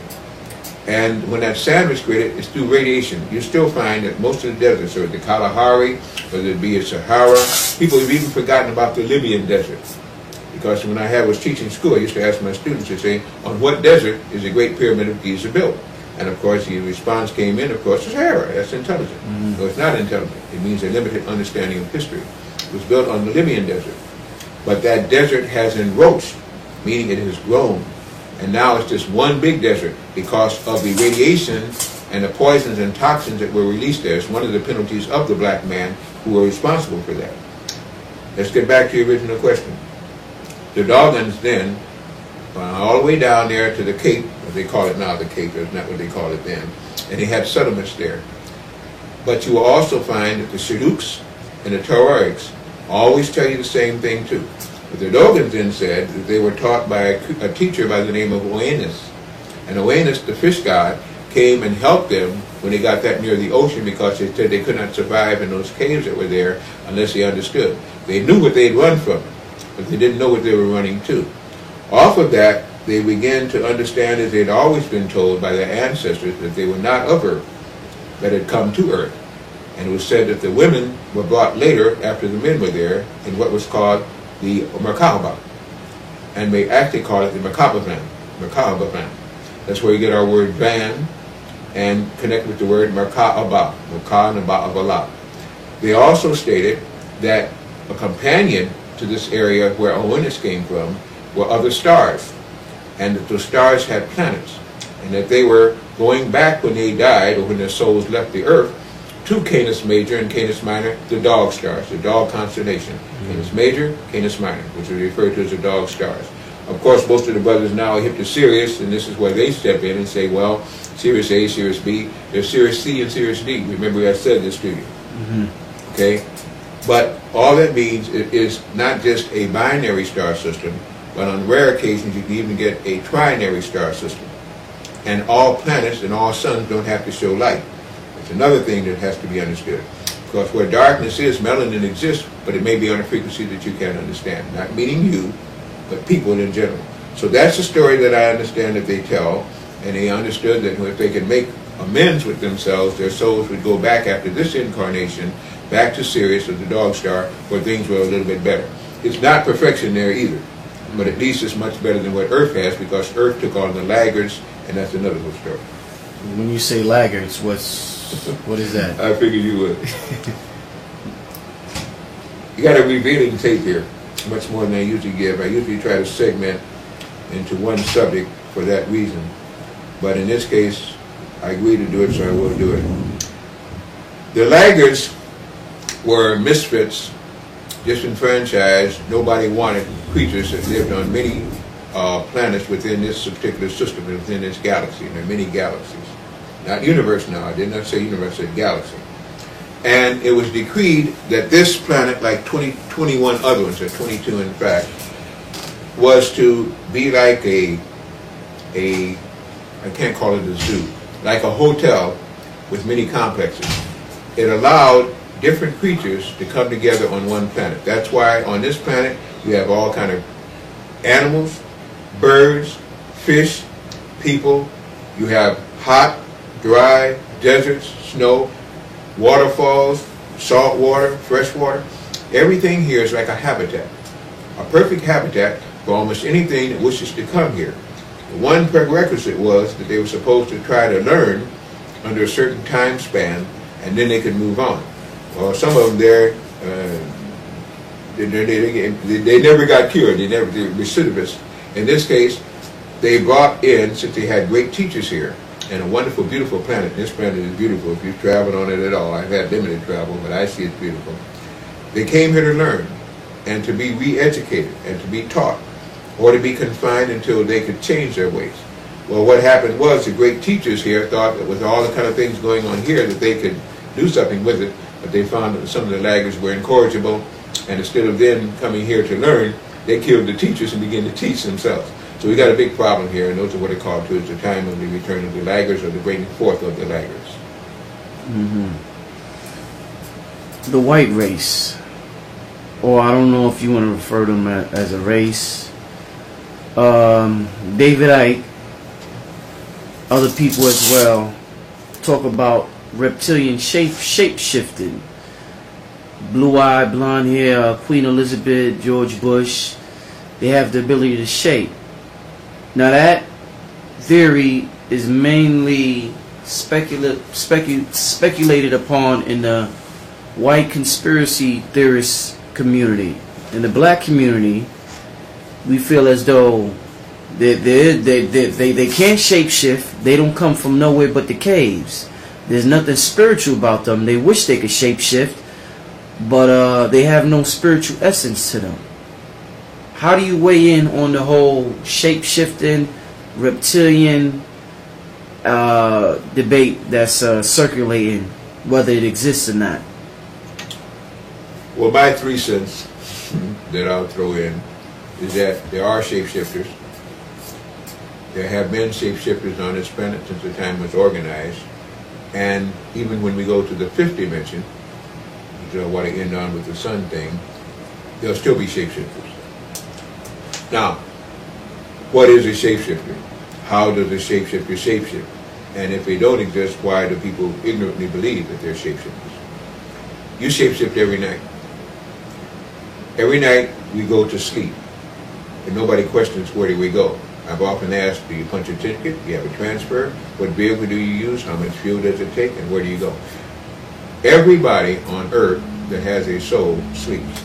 And when that sand was created, it's through radiation. You still find that most of the deserts, or the Kalahari, whether it be a Sahara, people have even forgotten about the Libyan desert. Because when I was teaching school, I used to ask my students to say, on what desert is the Great Pyramid of Giza built? And of course, the response came in, of course, the Sahara. That's intelligent. Mm-hmm. No, it's not intelligent. It means a limited understanding of history. It was built on the Libyan desert. But that desert has enroached, meaning it has grown. And now it's just one big desert because of the radiation and the poisons and toxins that were released there. It's one of the penalties of the black man who were responsible for that. Let's get back to your original question. The Dogons then, all the way down there to the Cape, what they call it now the Cape, that's not what they called it then, and they had settlements there. But you will also find that the Cherokee and the Tuaregs always tell you the same thing too. But the Dogons then said that they were taught by a teacher by the name of Oannes. And Oannes, the fish god, came and helped them when they got that near the ocean because they said they could not survive in those caves that were there unless they understood. They knew what they'd run from, but they didn't know what they were running to. Off of that, they began to understand, as they'd always been told by their ancestors, that they were not of Earth, that had come to Earth. And it was said that the women were brought later, after the men were there, in what was called the Merkaba. And they actually call it the Merkaba van. That's where you get our word van, and connect with the word Merkaba, Merkah and Ba'avala. They also stated that a companion to this area where Oannes came from were other stars, and that those stars had planets, and that they were going back when they died or when their souls left the earth, to Canis Major and Canis Minor, the dog stars, the dog constellation. Canis Major, Canis Minor, which are referred to as the dog stars. Of course, most of the brothers now are hip to Sirius, and this is where they step in and say, well, Sirius A, Sirius B, there's Sirius C and Sirius D. Remember I said this to you. Okay? But all that means is not just a binary star system, but on rare occasions you can even get a trinary star system. And all planets and all suns don't have to show light. It's another thing that has to be understood. Because where darkness is, melanin exists, but it may be on a frequency that you can't understand. Not meaning you, but people in general. So that's the story that I understand that they tell, and they understood that if they can make amends with themselves, their souls would go back after this incarnation, back to Sirius or the dog star, where things were a little bit better. It's not perfection there either, but at least it's much better than what Earth has, because Earth took on the laggards, and that's another good story. When you say laggards, what is that? I figured you would. You got a revealing tape here, much more than I usually give. I usually try to segment into one subject for that reason. But in this case, I agreed to do it, so I will do it. The laggards were misfits, disenfranchised, nobody wanted creatures that lived on many planets within this particular system, within this galaxy. And there are many galaxies. Not universe now, I did not say universe, I said galaxy. And it was decreed that this planet, like 21 other ones, or 22 in fact, was to be like a I can't call it a zoo, like a hotel with many complexes. It allowed different creatures to come together on one planet. That's why on this planet you have all kind of animals, birds, fish, people. You have hot, dry, deserts, snow, waterfalls, salt water, fresh water. Everything here is like a habitat, a perfect habitat for almost anything that wishes to come here. The one prerequisite was that they were supposed to try to learn under a certain time span, and then they could move on. Well, some of them there, they never got cured. They were recidivists. In this case, they brought in, since they had great teachers here, and a wonderful, beautiful planet. This planet is beautiful if you've traveled on it at all. I've had limited travel, but I see it's beautiful. They came here to learn and to be re-educated and to be taught, or to be confined until they could change their ways. Well, what happened was the great teachers here thought that with all the kind of things going on here that they could do something with it, but they found that some of the laggards were incorrigible, and instead of them coming here to learn, they killed the teachers and began to teach themselves. So we got a big problem here, and those are what they call too, is the time of the return of the laggards, or the bringing forth of the laggards. The white race, or I don't know if you want to refer to them as a race. David Icke, other people as well, talk about reptilian shape-shifting. Blue-eyed, blonde hair, Queen Elizabeth, George Bush, they have the ability to shape. Now that theory is mainly speculated upon in the white conspiracy theorist community. In the black community, we feel as though they can't shapeshift. They don't come from nowhere but the caves. There's nothing spiritual about them. They wish they could shapeshift, but they have no spiritual essence to them. How do you weigh in on the whole shape-shifting, reptilian debate that's circulating, whether it exists or not? Well, my 3 cents that I'll throw in is that there are shapeshifters. There have been shapeshifters on this planet since the time it was organized. And even when we go to the 5th dimension, which I want to end on with the sun thing, there'll still be shapeshifters. Now, what is a shapeshifter? How does a shapeshifter shapeshift? And if they don't exist, why do people ignorantly believe that they're shapeshifters? You shapeshift every night. Every night we go to sleep, and nobody questions where do we go. I've often asked, do you punch a ticket? Do you have a transfer? What vehicle do you use? How much fuel does it take? And where do you go? Everybody on earth that has a soul sleeps.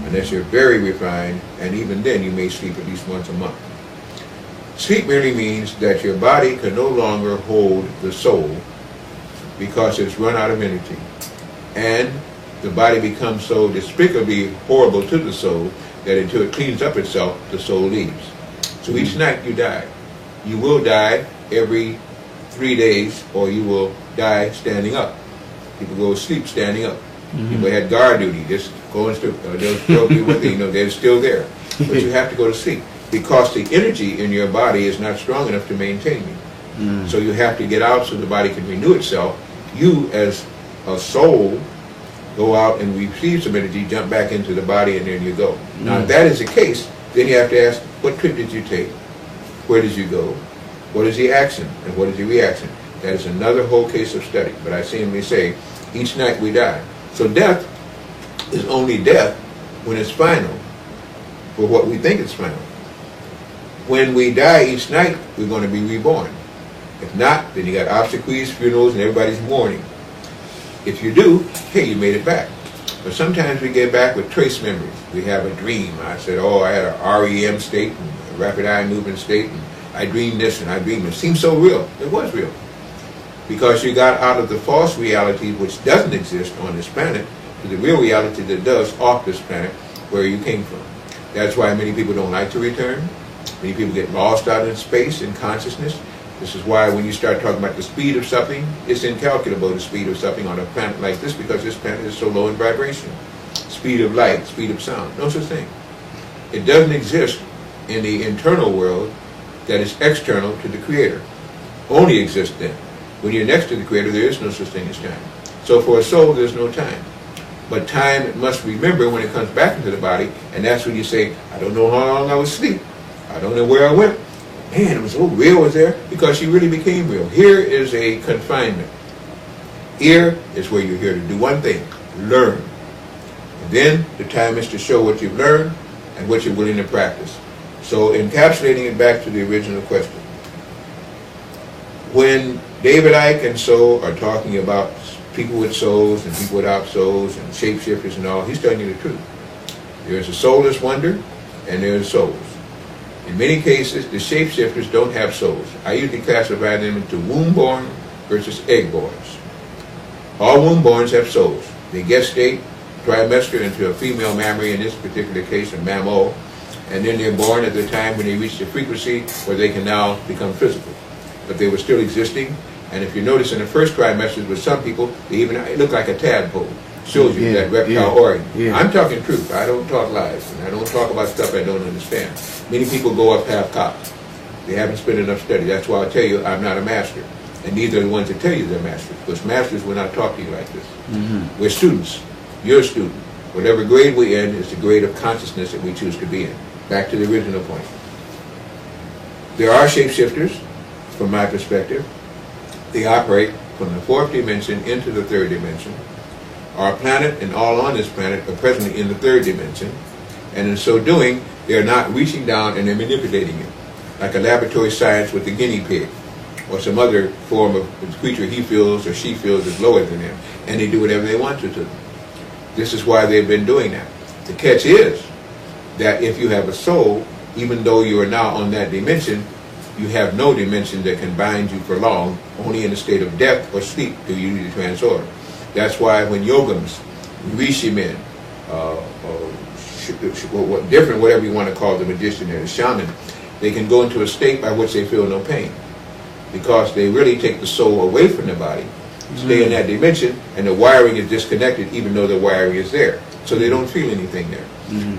Unless you're very refined, and even then you may sleep at least once a month. Sleep merely means that your body can no longer hold the soul because it's run out of energy. and the body becomes so despicably horrible to the soul that until it cleans up itself, the soul leaves. So each night you die. You will die every 3 days, or you will die standing up. People go to sleep standing up. People had guard duty, just going to, they'll still be with you, they're still there. But you have to go to sleep because the energy in your body is not strong enough to maintain you. So you have to get out so the body can renew itself. You, as a soul, go out and receive some energy, jump back into the body, and then you go. Now, if that is the case, then you have to ask, what trip did you take? Where did you go? What is the action? And what is the reaction? That is another whole case of study. But I simply say, each night we die. So death is only death when it's final, for what we think is final. When we die each night, we're going to be reborn. If not, then you got obsequies, funerals, and everybody's mourning. If you do, hey, you made it back. But sometimes we get back with trace memories. We have a dream. I said, oh, I had a REM state, and a rapid eye movement state, and I dreamed this and I dreamed it. It seemed so real. It was real. Because you got out of the false reality which doesn't exist on this planet to the real reality that does off this planet where you came from. That's why many people don't like to return. Many people get lost out in space and consciousness. This is why when you start talking about the speed of something, it's incalculable, the speed of something on a planet like this, because this planet is so low in vibration. Speed of light, speed of sound, no such thing. It doesn't exist in the internal world that is external to the Creator. Only exists then. When you're next to the Creator, there is no such thing as time. So for a soul, there's no time. But time it must remember when it comes back into the body, and that's when you say, I don't know how long I was asleep. I don't know where I went. Man, it was so real, was there? Because she really became real. Here is a confinement. Here is where you're here to do one thing, learn. And then the time is to show what you've learned and what you're willing to practice. So encapsulating it back to the original question. When David Icke and so are talking about people with souls and people without souls and shapeshifters and all, he's telling you the truth. There's a soulless wonder and there's souls. In many cases, the shapeshifters don't have souls. I usually classify them into womb-born versus egg-borns. All womb-borns have souls. They gestate, trimester into a female mammary, in this particular case a mammal, and then they're born at the time when they reach the frequency where they can now become physical. But they were still existing, and if you notice in the first trimesters with some people, they even look like a tadpole. Shows you that reptile organ. I'm talking truth. I don't talk lies, and I don't talk about stuff I don't understand. Many people go up half-cocked. They haven't spent enough study. That's why I tell you I'm not a master. And neither are the ones that tell you they're masters. Because masters will not talk to you like this. We're students. You're a student. Whatever grade we're in is the grade of consciousness that we choose to be in. Back to the original point. There are shapeshifters, from my perspective. They operate from the fourth dimension into the third dimension. Our planet and all on this planet are presently in the third dimension. And in so doing, they're not reaching down and they're manipulating it. Like a laboratory science with the guinea pig, or some other form of creature he feels or she feels is lower than them. And they do whatever they want to them. This is why they've been doing that. The catch is that if you have a soul, even though you are now on that dimension, you have no dimension that can bind you for long, only in a state of death or sleep do you need to transorder. That's why when yogams, rishi men, different, whatever you want to call the magician or the shaman, they can go into a state by which they feel no pain. Because they really take the soul away from the body, stay in that dimension, and the wiring is disconnected even though the wiring is there. So they don't feel anything there.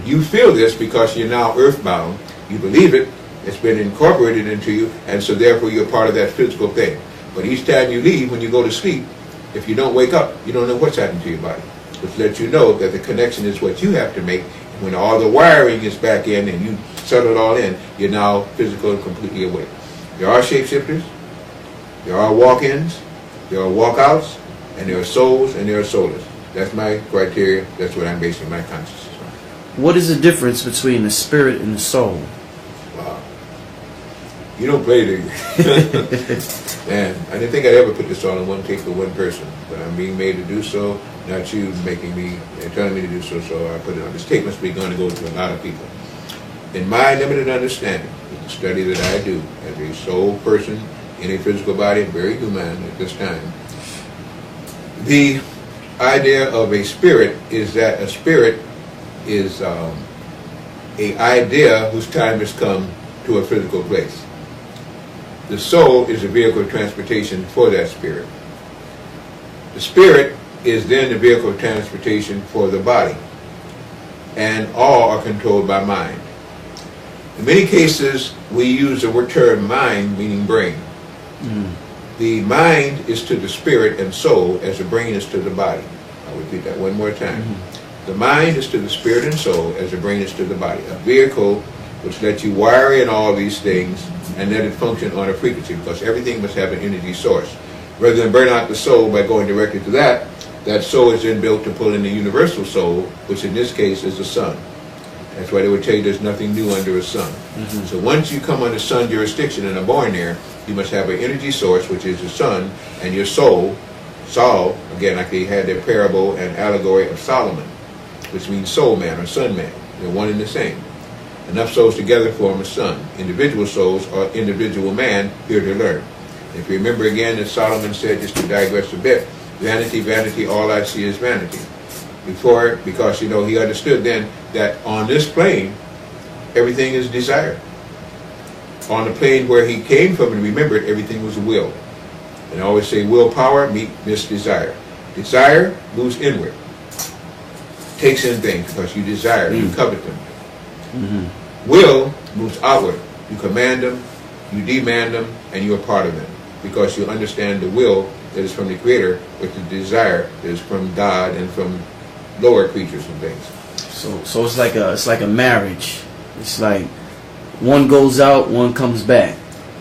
You feel this because you're now earthbound, you believe it, it's been incorporated into you, and so therefore you're part of that physical thing. But each time you leave, when you go to sleep, if you don't wake up, you don't know what's happened to your body. Which lets you know that the connection is what you have to make. When all the wiring is back in and you settle it all in, you're now physical and completely awake. There are shapeshifters, there are walk-ins, there are walk-outs, and there are souls and there are soulless. That's my criteria. That's what I'm basing my consciousness on. What is the difference between the spirit and the soul? Wow. You don't play, do you? Man, I didn't think I'd ever put this all in one tape for one person, but I'm being made to do so, not you making me, telling me to do so, so I put it on. This tape must be going to go to a lot of people. In my limited understanding, with the study that I do as a soul person in a physical body, very human at this time, the idea of a spirit is that a spirit is a idea whose time has come to a physical place. The soul is a vehicle of transportation for that spirit. The spirit is then the vehicle of transportation for the body, and all are controlled by mind. In many cases, we use the term mind, meaning brain. The mind is to the spirit and soul as the brain is to the body. I'll repeat that one more time. The mind is to the spirit and soul as the brain is to the body. A vehicle which lets you wire in all these things and let it function on a frequency, because everything must have an energy source. Rather than burn out the soul by going directly to that, that soul is then built to pull in the universal soul, which in this case is the sun. That's why they would tell you there's nothing new under a sun. So once you come under sun jurisdiction and are born there, you must have an energy source, which is the sun, and your soul, Saul, again, like they had their parable and allegory of Solomon, which means soul man or sun man. They're one and the same. Enough souls together form a sun. Individual souls are individual man here to learn. If you remember again that Solomon said, just to digress a bit, vanity, vanity, all I see is vanity. Because he understood then that on this plane, everything is desire. On the plane where he came from and remembered, everything was will. And I always say willpower meets desire. Desire moves inward. Takes in things because you desire, you covet them. Will moves outward. You command them, you demand them, and you're part of them. Because you understand the will that is from the Creator, with the desire that is from God and from lower creatures and things. So it's like a marriage. It's like one goes out, one comes back.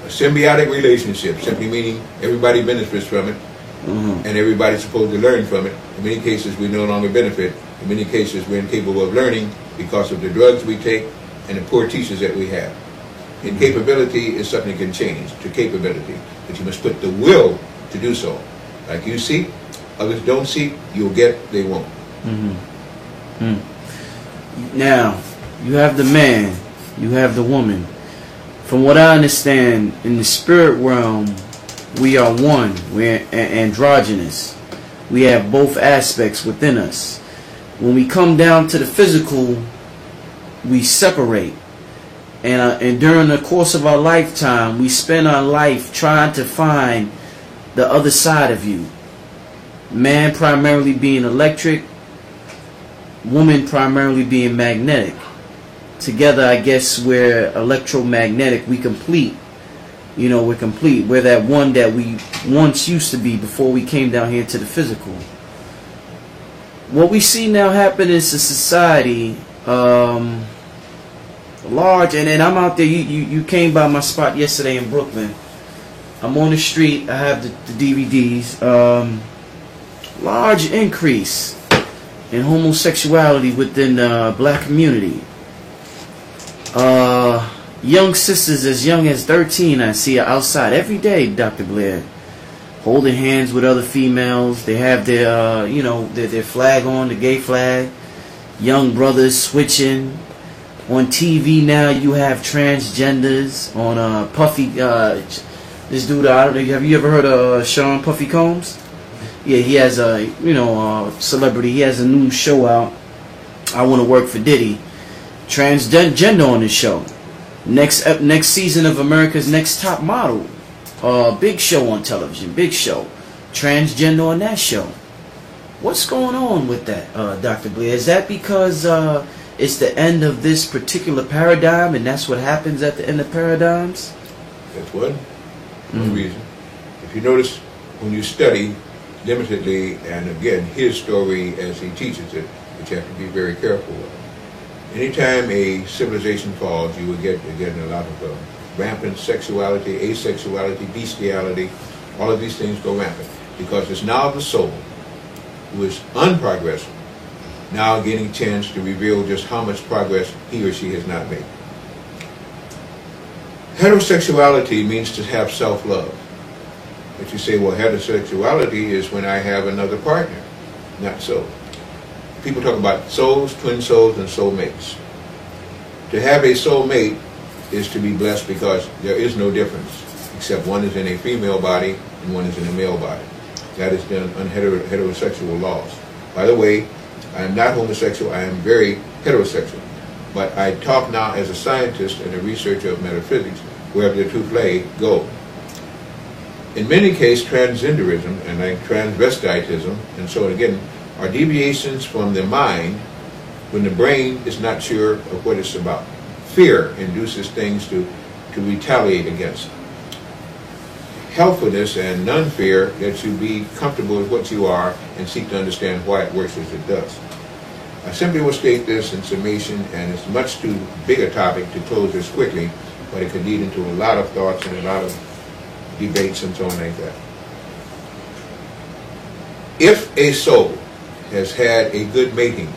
A symbiotic relationship, simply meaning everybody benefits from it, and everybody's supposed to learn from it. In many cases, we no longer benefit. In many cases, we're incapable of learning because of the drugs we take and the poor teachers that we have. Incapability is something that can change to capability, but you must put the will to do so. Like you seek, others don't seek, you'll get, they won't. Now, you have the man, you have the woman. From what I understand, in the spirit realm, we are one. We're androgynous. We have both aspects within us. When we come down to the physical, we separate. And during the course of our lifetime, we spend our life trying to find the other side of you. Man primarily being electric, woman primarily being magnetic. Together, I guess we're electromagnetic. We complete. We're complete. We're that one that we once used to be before we came down here to the physical. What we see now happen in society, large, and I'm out there. You came by my spot yesterday in Brooklyn. I'm on the street. I have the DVDs. Large increase in homosexuality within the black community. Young sisters as young as 13, I see outside every day, Dr. Blair, holding hands with other females. They have their, their flag on, the gay flag. Young brothers switching. On TV now, you have transgenders. On Puffy, this dude, I don't know, have you ever heard of Sean Puffy Combs? Yeah, he has a, celebrity. He has a new show out. I Want to Work for Diddy. Transgender on this show. Next season of America's Next Top Model. Big show on television. Big show. Transgender on that show. What's going on with that, Dr. Blair? Is that because it's the end of this particular paradigm, and that's what happens at the end of paradigms? That's one reason. If you notice, when you study limitedly, and again, his story as he teaches it, which you have to be very careful of. Anytime a civilization falls, you will get, again, a lot of rampant sexuality, asexuality, bestiality. All of these things go rampant because it's now the soul who is unprogressive now getting a chance to reveal just how much progress he or she has not made. Heterosexuality means to have self-love. But you say, well, heterosexuality is when I have another partner. Not so. People talk about souls, twin souls, and soulmates. To have a soulmate is to be blessed because there is no difference, except one is in a female body and one is in a male body. That is done on heterosexual laws. By the way, I am not homosexual, I am very heterosexual. But I talk now as a scientist and a researcher of metaphysics, wherever the truth lay, go. In many cases, transgenderism and like transvestitism and so on again are deviations from the mind when the brain is not sure of what it's about. Fear induces things to retaliate against. Helpfulness and non-fear lets you be comfortable with what you are and seek to understand why it works as it does. I simply will state this in summation, and it's much too big a topic to close this quickly, but it could lead into a lot of thoughts and a lot of debates and so on like that. If a soul has had a good mating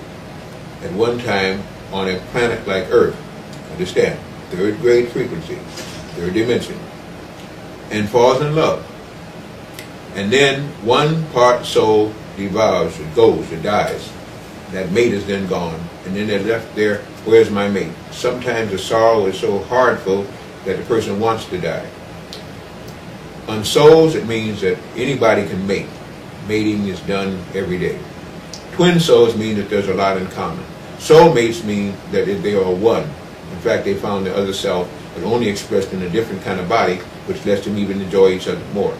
at one time on a planet like Earth, understand, third grade frequency, third dimension, and falls in love, and then one part soul devours, or goes, or dies, that mate is then gone, and then they're left there, where's my mate? Sometimes the sorrow is so hardful that the person wants to die. On souls, it means that anybody can mate. Mating is done every day. Twin souls mean that there's a lot in common. Soulmates mean that they are one. In fact, they found the other self, but only expressed in a different kind of body, which lets them even enjoy each other more.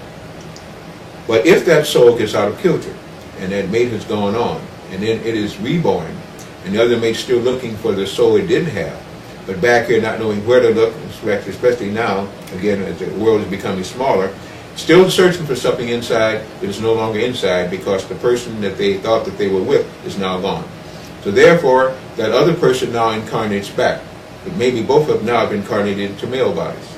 But if that soul gets out of kilter, and that mate has gone on, and then it is reborn, and the other mate's still looking for the soul it didn't have, but back here not knowing where to look, especially now, again, as the world is becoming smaller, still searching for something inside that is no longer inside because the person that they thought that they were with is now gone. So therefore, that other person now incarnates back. But maybe both of them now have incarnated into male bodies.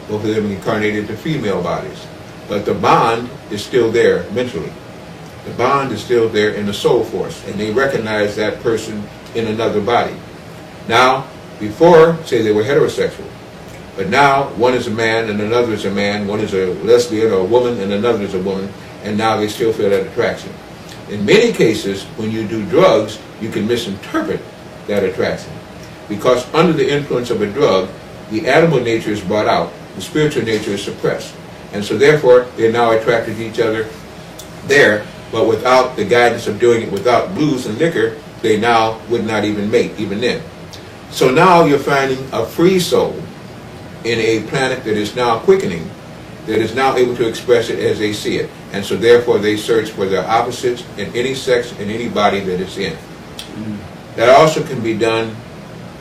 Both of them incarnated into female bodies. But the bond is still there mentally. The bond is still there in the soul force, and they recognize that person in another body. Now, before, say they were heterosexual, but now one is a man and another is a man, one is a lesbian or a woman and another is a woman, and now they still feel that attraction. In many cases, when you do drugs, you can misinterpret that attraction. Because under the influence of a drug, the animal nature is brought out, the spiritual nature is suppressed. And so therefore, they're now attracted to each other there, but without the guidance of doing it without booze and liquor, they now would not even mate, even then. So now you're finding a free soul in a planet that is now quickening, that is now able to express it as they see it. And so therefore they search for their opposites in any sex and any body that it's in. That also can be done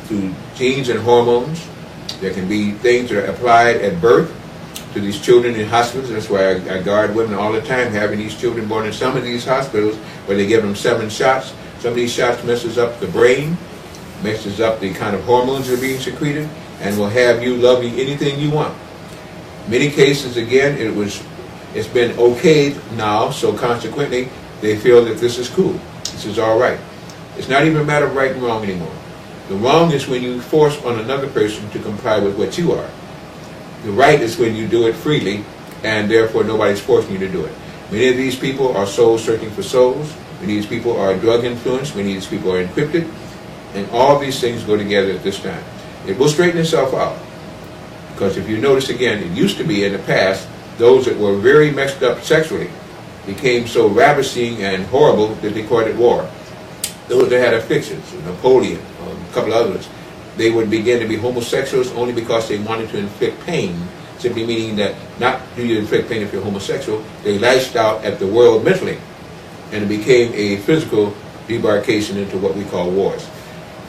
through genes and hormones. There can be things that are applied at birth to these children in hospitals. That's why I guard women all the time having these children born in some of these hospitals where they give them 7 shots. Some of these shots messes up the brain, messes up the kind of hormones that are being secreted, and will have you loving anything you want. Many cases, again, it's been okayed now, so consequently they feel that this is cool, this is all right. It's not even a matter of right and wrong anymore. The wrong is when you force on another person to comply with what you are. The right is when you do it freely, and therefore nobody's forcing you to do it. Many of these people are souls searching for souls. Many of these people are drug influenced. Many of these people are encrypted. And all these things go together at this time. It will straighten itself out. Because if you notice again, it used to be in the past, those that were very messed up sexually became so ravishing and horrible that they called it war. Those that had afflictions, Napoleon, a couple others, they would begin to be homosexuals only because they wanted to inflict pain, simply meaning that not do you inflict pain if you're homosexual, they lashed out at the world mentally, and it became a physical debarkation into what we call wars.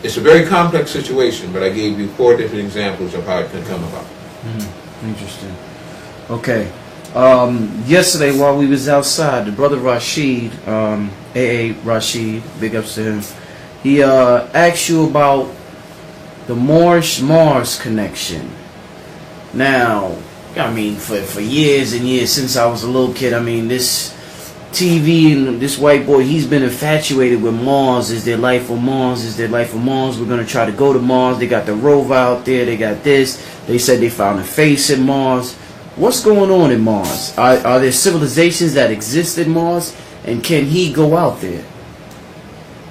It's a very complex situation, but I gave you 4 different examples of how it can come about. Interesting. Okay. Yesterday while we was outside, the brother Rashid, A.A. Rashid, big ups to him, he asked you about the Moorish-Mars connection. Now, I mean, for years and years, since I was a little kid, I mean, this TV and this white boy, he's been infatuated with Mars. Is there life on Mars? Is there life on Mars? We're going to try to go to Mars. They got the rover out there. They got this. They said they found a face in Mars. What's going on in Mars? Are there civilizations that exist in Mars? And can he go out there?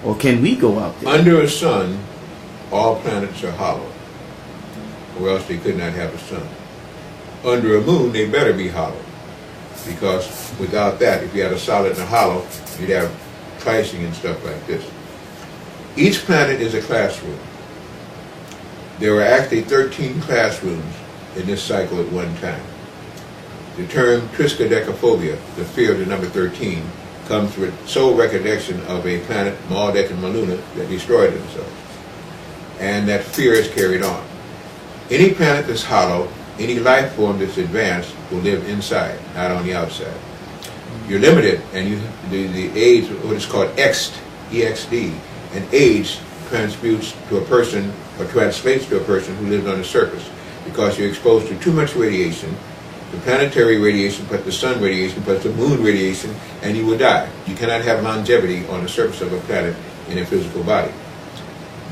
Or can we go out there? Under a sun, all planets are hollow, or else they could not have a sun. Under a moon, they better be hollow, because without that, if you had a solid and a hollow, you'd have clashing and stuff like this. Each planet is a classroom. There were actually 13 classrooms in this cycle at one time. The term triskaidekaphobia, the fear of the number 13, comes with sole recollection of a planet, Maldek and Maluna, that destroyed themselves. And that fear is carried on. Any planet that's hollow, any life form that's advanced, will live inside, not on the outside. You're limited, and the age, what is called EXD, E-X-D, and age transmutes to a person, or translates to a person who lives on the surface, because you're exposed to too much radiation, the planetary radiation, plus the sun radiation, plus the moon radiation, and you will die. You cannot have longevity on the surface of a planet in a physical body.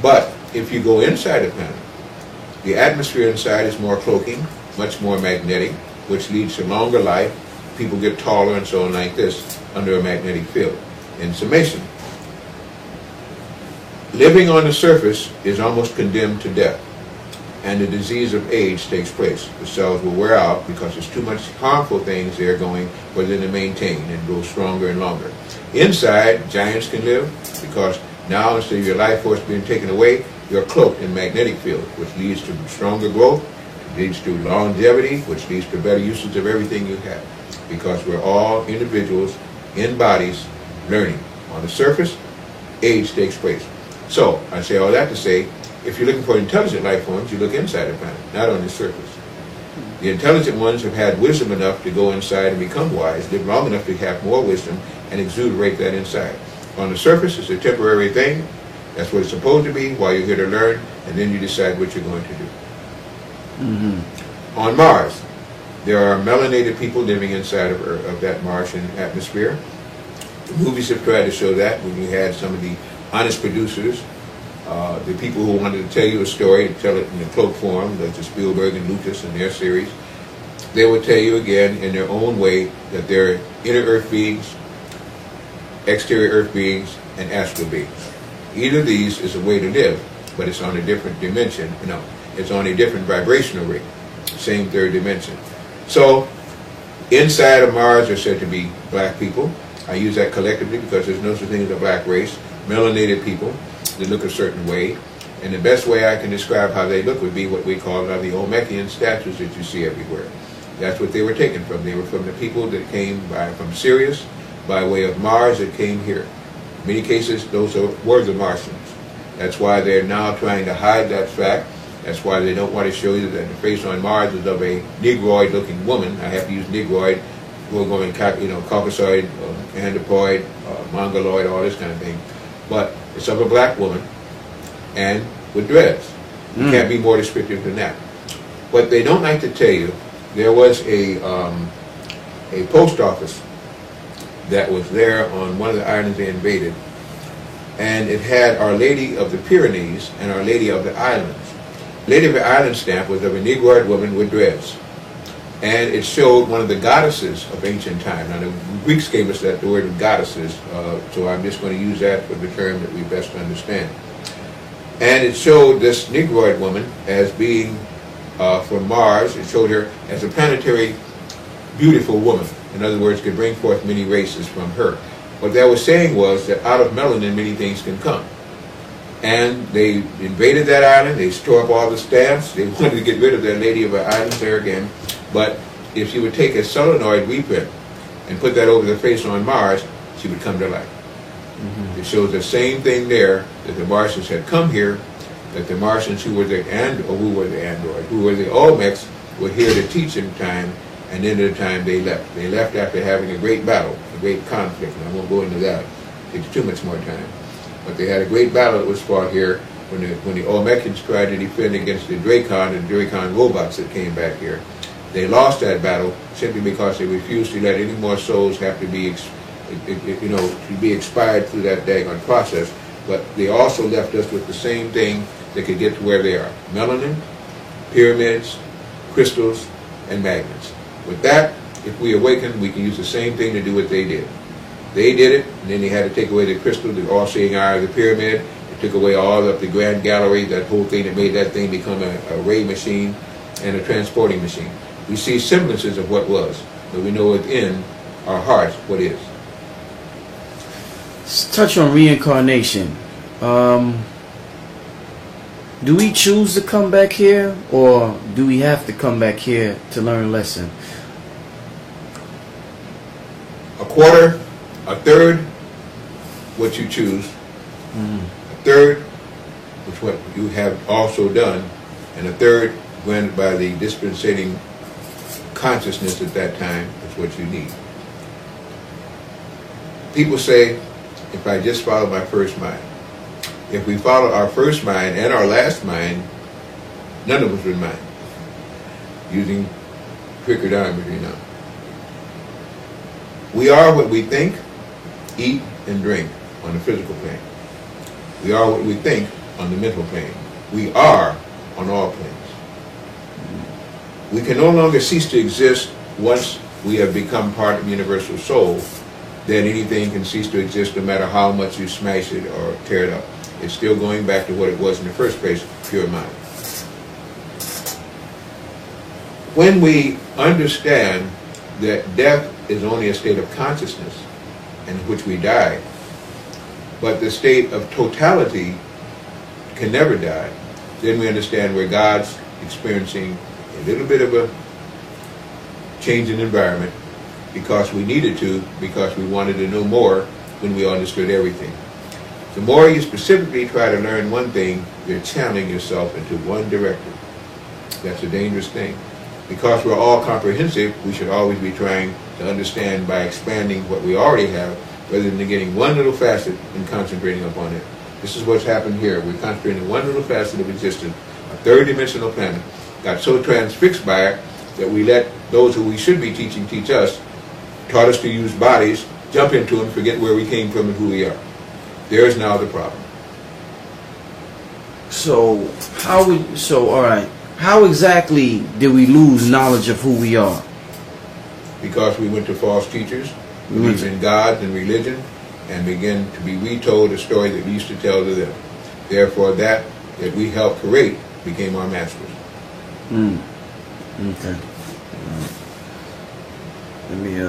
But if you go inside a planet, the atmosphere inside is more cloaking, much more magnetic, which leads to longer life. People get taller and so on like this under a magnetic field. In summation, living on the surface is almost condemned to death, and the disease of age takes place. The cells will wear out because there's too much harmful things there going for them to maintain and grow stronger and longer. Inside, giants can live because now instead of your life force being taken away, you're cloaked in magnetic field, which leads to stronger growth, leads to longevity, which leads to better usage of everything you have. Because we're all individuals in bodies learning. On the surface, age takes place. So, I say all that to say, if you're looking for intelligent life forms, you look inside the planet, not on the surface. The intelligent ones have had wisdom enough to go inside and become wise, live long enough to have more wisdom and exuberate that inside. On the surface, it's a temporary thing. That's what it's supposed to be while you're here to learn, and then you decide what you're going to do. On Mars, there are melanated people living inside of that Martian atmosphere. The movies have tried to show that when you had some of the honest producers, the people who wanted to tell you a story, tell it in the cloak form, like the Spielberg and Lucas in their series, they would tell you again in their own way that they're inner Earth beings, exterior Earth beings, and astral beings. Either of these is a way to live, but it's on a different dimension. No, it's on a different vibrational rate, same third dimension. So, inside of Mars are said to be black people. I use that collectively because there's no such thing as a black race. Melanated people, they look a certain way. And the best way I can describe how they look would be what we call the Olmecan statues that you see everywhere. That's what they were taken from. They were from the people that came from Sirius by way of Mars that came here. In many cases, those were the Martians. That's why they're now trying to hide that fact. That's why they don't want to show you that the face on Mars is of a Negroid-looking woman. I have to use Negroid. We're going, Caucasoid, Anthropoid, Mongoloid, all this kind of thing. But it's of a black woman and with dreads. You can't be more descriptive than that. What they don't like to tell you, there was a post office that was there on one of the islands they invaded, and it had Our Lady of the Pyrenees and Our Lady of the Islands. Lady of the Island stamp was of a Negroid woman with dreads. And it showed one of the goddesses of ancient time. Now the Greeks gave us the word goddesses, so I'm just going to use that for the term that we best understand. And it showed this Negroid woman as being from Mars. It showed her as a planetary beautiful woman. In other words, could bring forth many races from her. What that was saying was that out of melanin many things can come. And they invaded that island. They tore up all the stamps. They wanted to get rid of that Lady of the Islands there again. But if she would take a solenoid reprint and put that over the face on Mars, she would come to life. It shows the same thing there, that the Martians had come here, that the Martians who were the Olmecs were here to teach in time, and then at the time they left. They left after having a great battle, a great conflict, and I won't go into that. It takes too much more time. But they had a great battle that was fought here when the Olmecans tried to defend against the Dracon and Dracon robots that came back here. They lost that battle simply because they refused to let any more souls have to be, expired through that daggone process. But they also left us with the same thing that could get to where they are: melanin, pyramids, crystals, and magnets. With that, if we awaken, we can use the same thing to do what they did. They did it, and then they had to take away the crystal, the all-seeing eye of the pyramid. They took away all of the grand gallery, that whole thing that made that thing become a ray machine and a transporting machine. We see semblances of what was, but we know within our hearts what is. touch on reincarnation. Do we choose to come back here, or do we have to come back here to learn a lesson? A quarter, a third, what you choose. A third, which what you have also done, and a third granted by the dispensating consciousness at that time is what you need. People say, if I just follow my first mind. If we follow our first mind and our last mind, none of us would mind. Using trigonometry now. We are what we think, eat, and drink on the physical plane. We are what we think on the mental plane. We are on all planes. We can no longer cease to exist once we have become part of the universal soul. Then anything can cease to exist no matter how much you smash it or tear it up. It's still going back to what it was in the first place, pure mind. When we understand that death is only a state of consciousness in which we die, but the state of totality can never die, then we understand where God's experiencing a little bit of a change in environment because we needed to, because we wanted to know more when we understood everything. The more you specifically try to learn one thing, you're channeling yourself into one directive. That's a dangerous thing. Because we're all comprehensive, we should always be trying to understand by expanding what we already have, rather than getting one little facet and concentrating upon it. This is what's happened here. We're concentrating on one little facet of existence, a third-dimensional planet. Got so transfixed by it that we let those who we should be teaching teach us, taught us to use bodies, jump into them, forget where we came from and who we are. There's now the problem. So all right. How exactly did we lose knowledge of who we are? Because we went to false teachers, believed in God and religion, and began to be retold a story that we used to tell to them. Therefore, that we helped create became our masters. Okay. Let me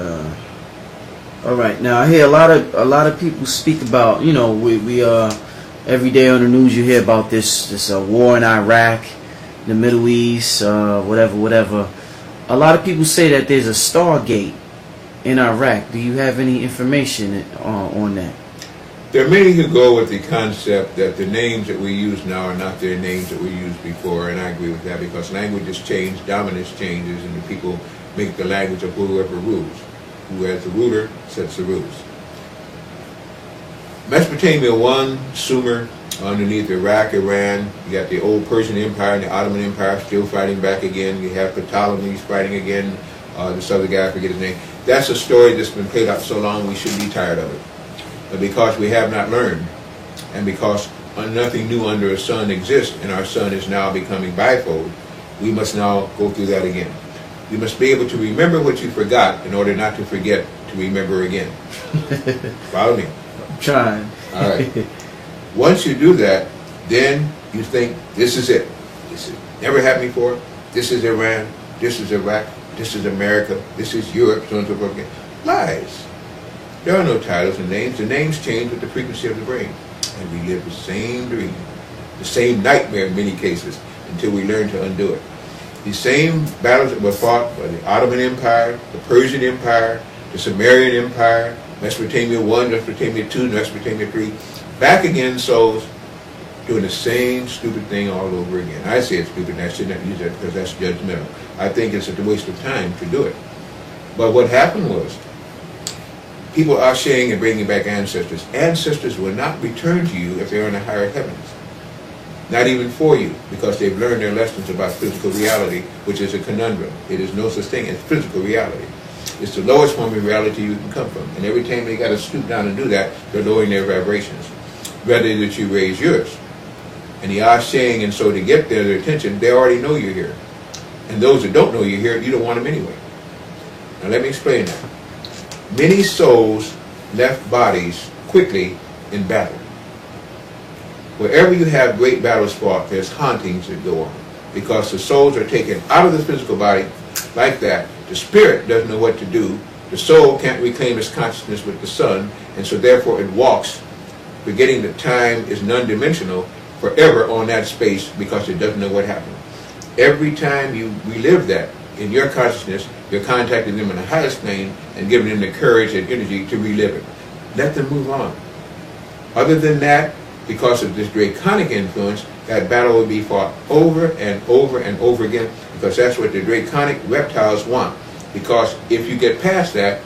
all right. Now I hear a lot of people speak about, you know, we every day on the news you hear about this war in Iraq, the Middle East, whatever. A lot of people say that there's a Stargate in Iraq. Do you have any information on that? There are many who go with the concept that the names that we use now are not their names that we used before, and I agree with that because languages change, dominance changes, and the people make the language of whoever rules. Who as the ruler sets the rules. Mesopotamia 1, Sumer, underneath Iraq, Iran. You got the old Persian Empire and the Ottoman Empire still fighting back again. You have the Ptolemies fighting again. This other guy, I forget his name. That's a story that's been played out so long we should be tired of it. But because we have not learned, and because nothing new under the sun exists, and our sun is now becoming bifold, we must now go through that again. You must be able to remember what you forgot in order not to forget to remember again. Follow me? I'm trying. All right. Once you do that, then you think, this is it. This has never happened before. This is Iran. This is Iraq. This is America. This is Europe. So on and so forth. Lies. There are no titles and names. The names change with the frequency of the brain. And we live the same dream, the same nightmare in many cases, until we learn to undo it. These same battles that were fought by the Ottoman Empire, the Persian Empire, the Sumerian Empire, Mesopotamia 1, Mesopotamia 2, Mesopotamia 3, back again souls doing the same stupid thing all over again. I say it's stupid and I should not use that because that's judgmental. I think it's a waste of time to do it. But what happened was, people are saying and bringing back ancestors. Ancestors will not return to you if they're in the higher heavens. Not even for you, because they've learned their lessons about physical reality, which is a conundrum. It is no such thing as physical reality. It's the lowest form of reality you can come from. And every time they got to stoop down and do that, they're lowering their vibrations. Rather that you raise yours. And the saying, and so to get their attention, they already know you're here. And those that don't know you're here, you don't want them anyway. Now let me explain that. Many souls left bodies quickly in battle. Wherever you have great battles fought, there's hauntings that go on. Because the souls are taken out of the physical body like that. The spirit doesn't know what to do. The soul can't reclaim its consciousness with the sun, and so therefore it walks forgetting that time is non-dimensional forever on that space because it doesn't know what happened. Every time you relive that in your consciousness, you're contacting them in the highest plane and giving them the courage and energy to relive it. Let them move on. Other than that, because of this draconic influence, that battle will be fought over and over and over again, because that's what the draconic reptiles want. Because if you get past that,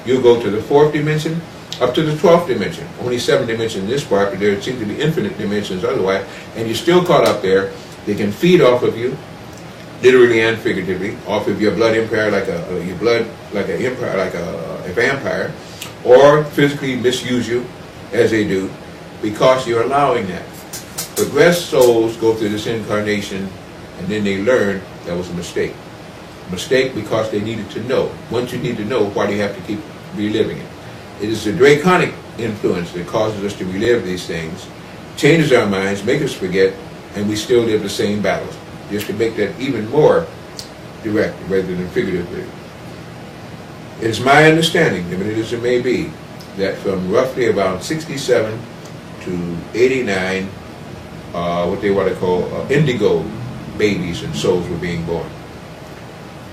you'll go to the 4th dimension, up to the 12th dimension. Only 7 dimensions in this part, but there seem to be infinite dimensions otherwise, and you're still caught up there. They can feed off of you, literally and figuratively, off of your blood empire, like a vampire, or physically misuse you, as they do, because you're allowing that. Progressed souls go through this incarnation, and then they learn that was a mistake. Mistake because they needed to know. Once you need to know, why do you have to keep reliving it? It is the draconic influence that causes us to relive these things, changes our minds, make us forget, and we still live the same battles, just to make that even more direct rather than figuratively. It is my understanding, limited as it may be, that from roughly about 67 to 89, what they want to call indigo babies and souls were being born.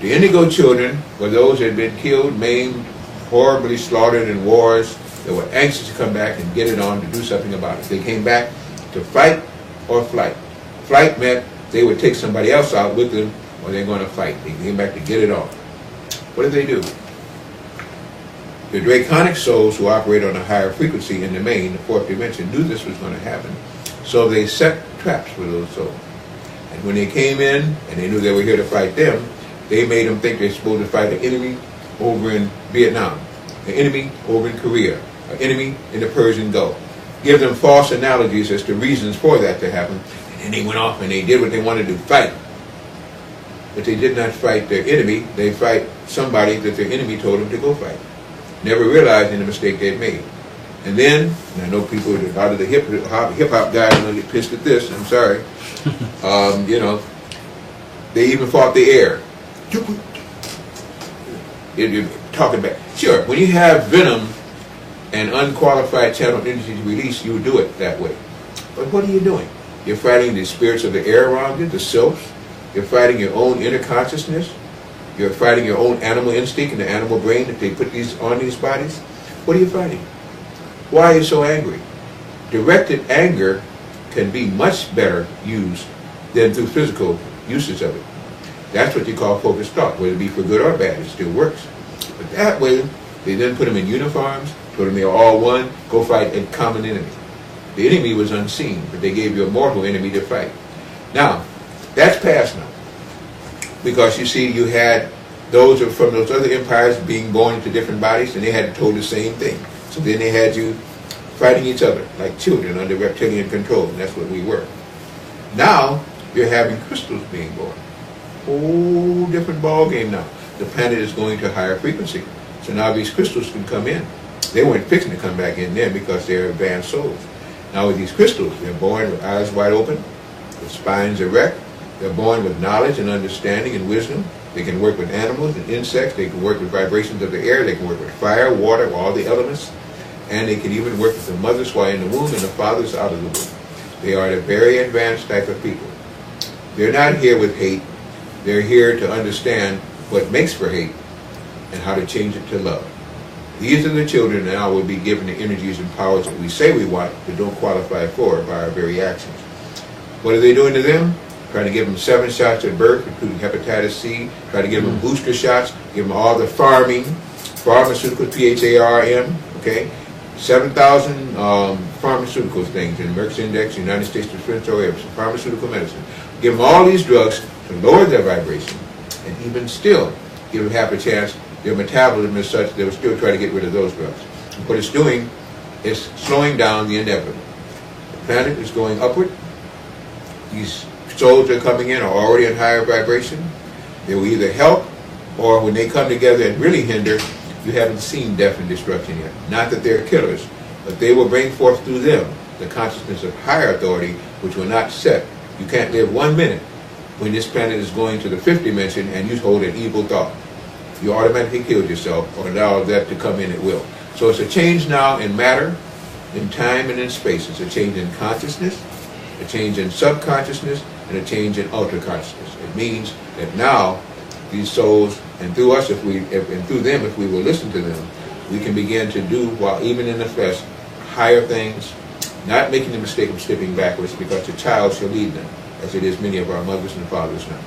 The indigo children were those that had been killed, maimed, horribly slaughtered in wars, that were anxious to come back and get it on to do something about it. They came back to fight or flight. Flight meant they would take somebody else out with them, or they're going to fight. They came back to get it on. What did they do? The draconic souls who operate on a higher frequency in the main, the 4th dimension, knew this was going to happen. So they set traps for those souls. And when they came in, and they knew they were here to fight them, they made them think they're supposed to fight an enemy over in Vietnam, an enemy over in Korea, an enemy in the Persian Gulf. Give them false analogies as to reasons for that to happen. And then they went off and they did what they wanted to fight. But they did not fight their enemy. They fight somebody that their enemy told them to go fight. Never realizing the mistake they'd made. And then, and I know people out of the hip-hop guys are going to get pissed at this, I'm sorry, you know, they even fought the air. You're talking about, sure, when you have venom and unqualified channel energy to release, you do it that way. But what are you doing? You're fighting the spirits of the air around you, the sylphs. You're fighting your own inner consciousness. You're fighting your own animal instinct and the animal brain that they put these on these bodies. What are you fighting? Why are you so angry? Directed anger can be much better used than through physical usage of it. That's what you call focused thought, whether it be for good or bad, it still works. But that way, they then put them in uniforms, put them there all one, go fight a common enemy. The enemy was unseen, but they gave you a mortal enemy to fight. Now, that's past now. Because you see, you had those from those other empires being born into different bodies, and they had told the same thing. So then they had you fighting each other like children under reptilian control, and that's what we were. Now, you're having crystals being born. Whole different ball game now. The planet is going to higher frequency. So now these crystals can come in. They weren't fixing to come back in then because they're advanced souls. Now with these crystals, they're born with eyes wide open, with spines erect. They're born with knowledge and understanding and wisdom. They can work with animals and insects. They can work with vibrations of the air. They can work with fire, water, all the elements. And they can even work with the mothers while in the womb and the fathers out of the womb. They are a very advanced type of people. They're not here with hate. They're here to understand what makes for hate and how to change it to love. These are the children that now will be given the energies and powers that we say we want but don't qualify for by our very actions. What are they doing to them? Trying to give them 7 shots at birth, including hepatitis C, trying to give them booster shots, give them all the pharmaceuticals, PHARM, okay? 7,000 pharmaceutical things in Merck's Index, United States Defense Oil, pharmaceutical medicine. Give them all these drugs to lower their vibration, and even still give them half a chance. Their metabolism is such they will still try to get rid of those drugs. And what it's doing is slowing down the inevitable. The planet is going upward. These souls that are coming in are already in higher vibration. They will either help, or when they come together and really hinder, you haven't seen death and destruction yet. Not that they're killers, but they will bring forth through them the consciousness of higher authority, which will not set. You can't live 1 minute when this planet is going to the 5th dimension and you hold an evil thought. You automatically killed yourself or allow that to come in at will. So it's a change now in matter, in time and in space. It's a change in consciousness, a change in subconsciousness, and a change in ultra-consciousness. It means that now these souls, and through us, and through them, if we will listen to them, we can begin to do, while even in the flesh, higher things, not making the mistake of slipping backwards, because the child shall lead them, as it is many of our mothers and fathers now.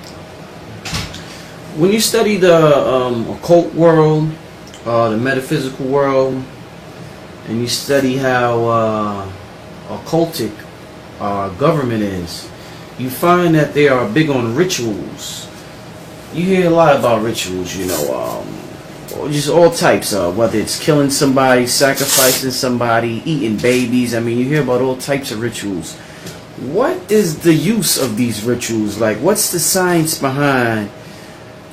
When you study the occult world, the metaphysical world, and you study how occultic government is, you find that they are big on rituals. You hear a lot about rituals, you know, just all types of, whether it's killing somebody, sacrificing somebody, eating babies. I mean, you hear about all types of rituals. What is the use of these rituals? Like, what's the science behind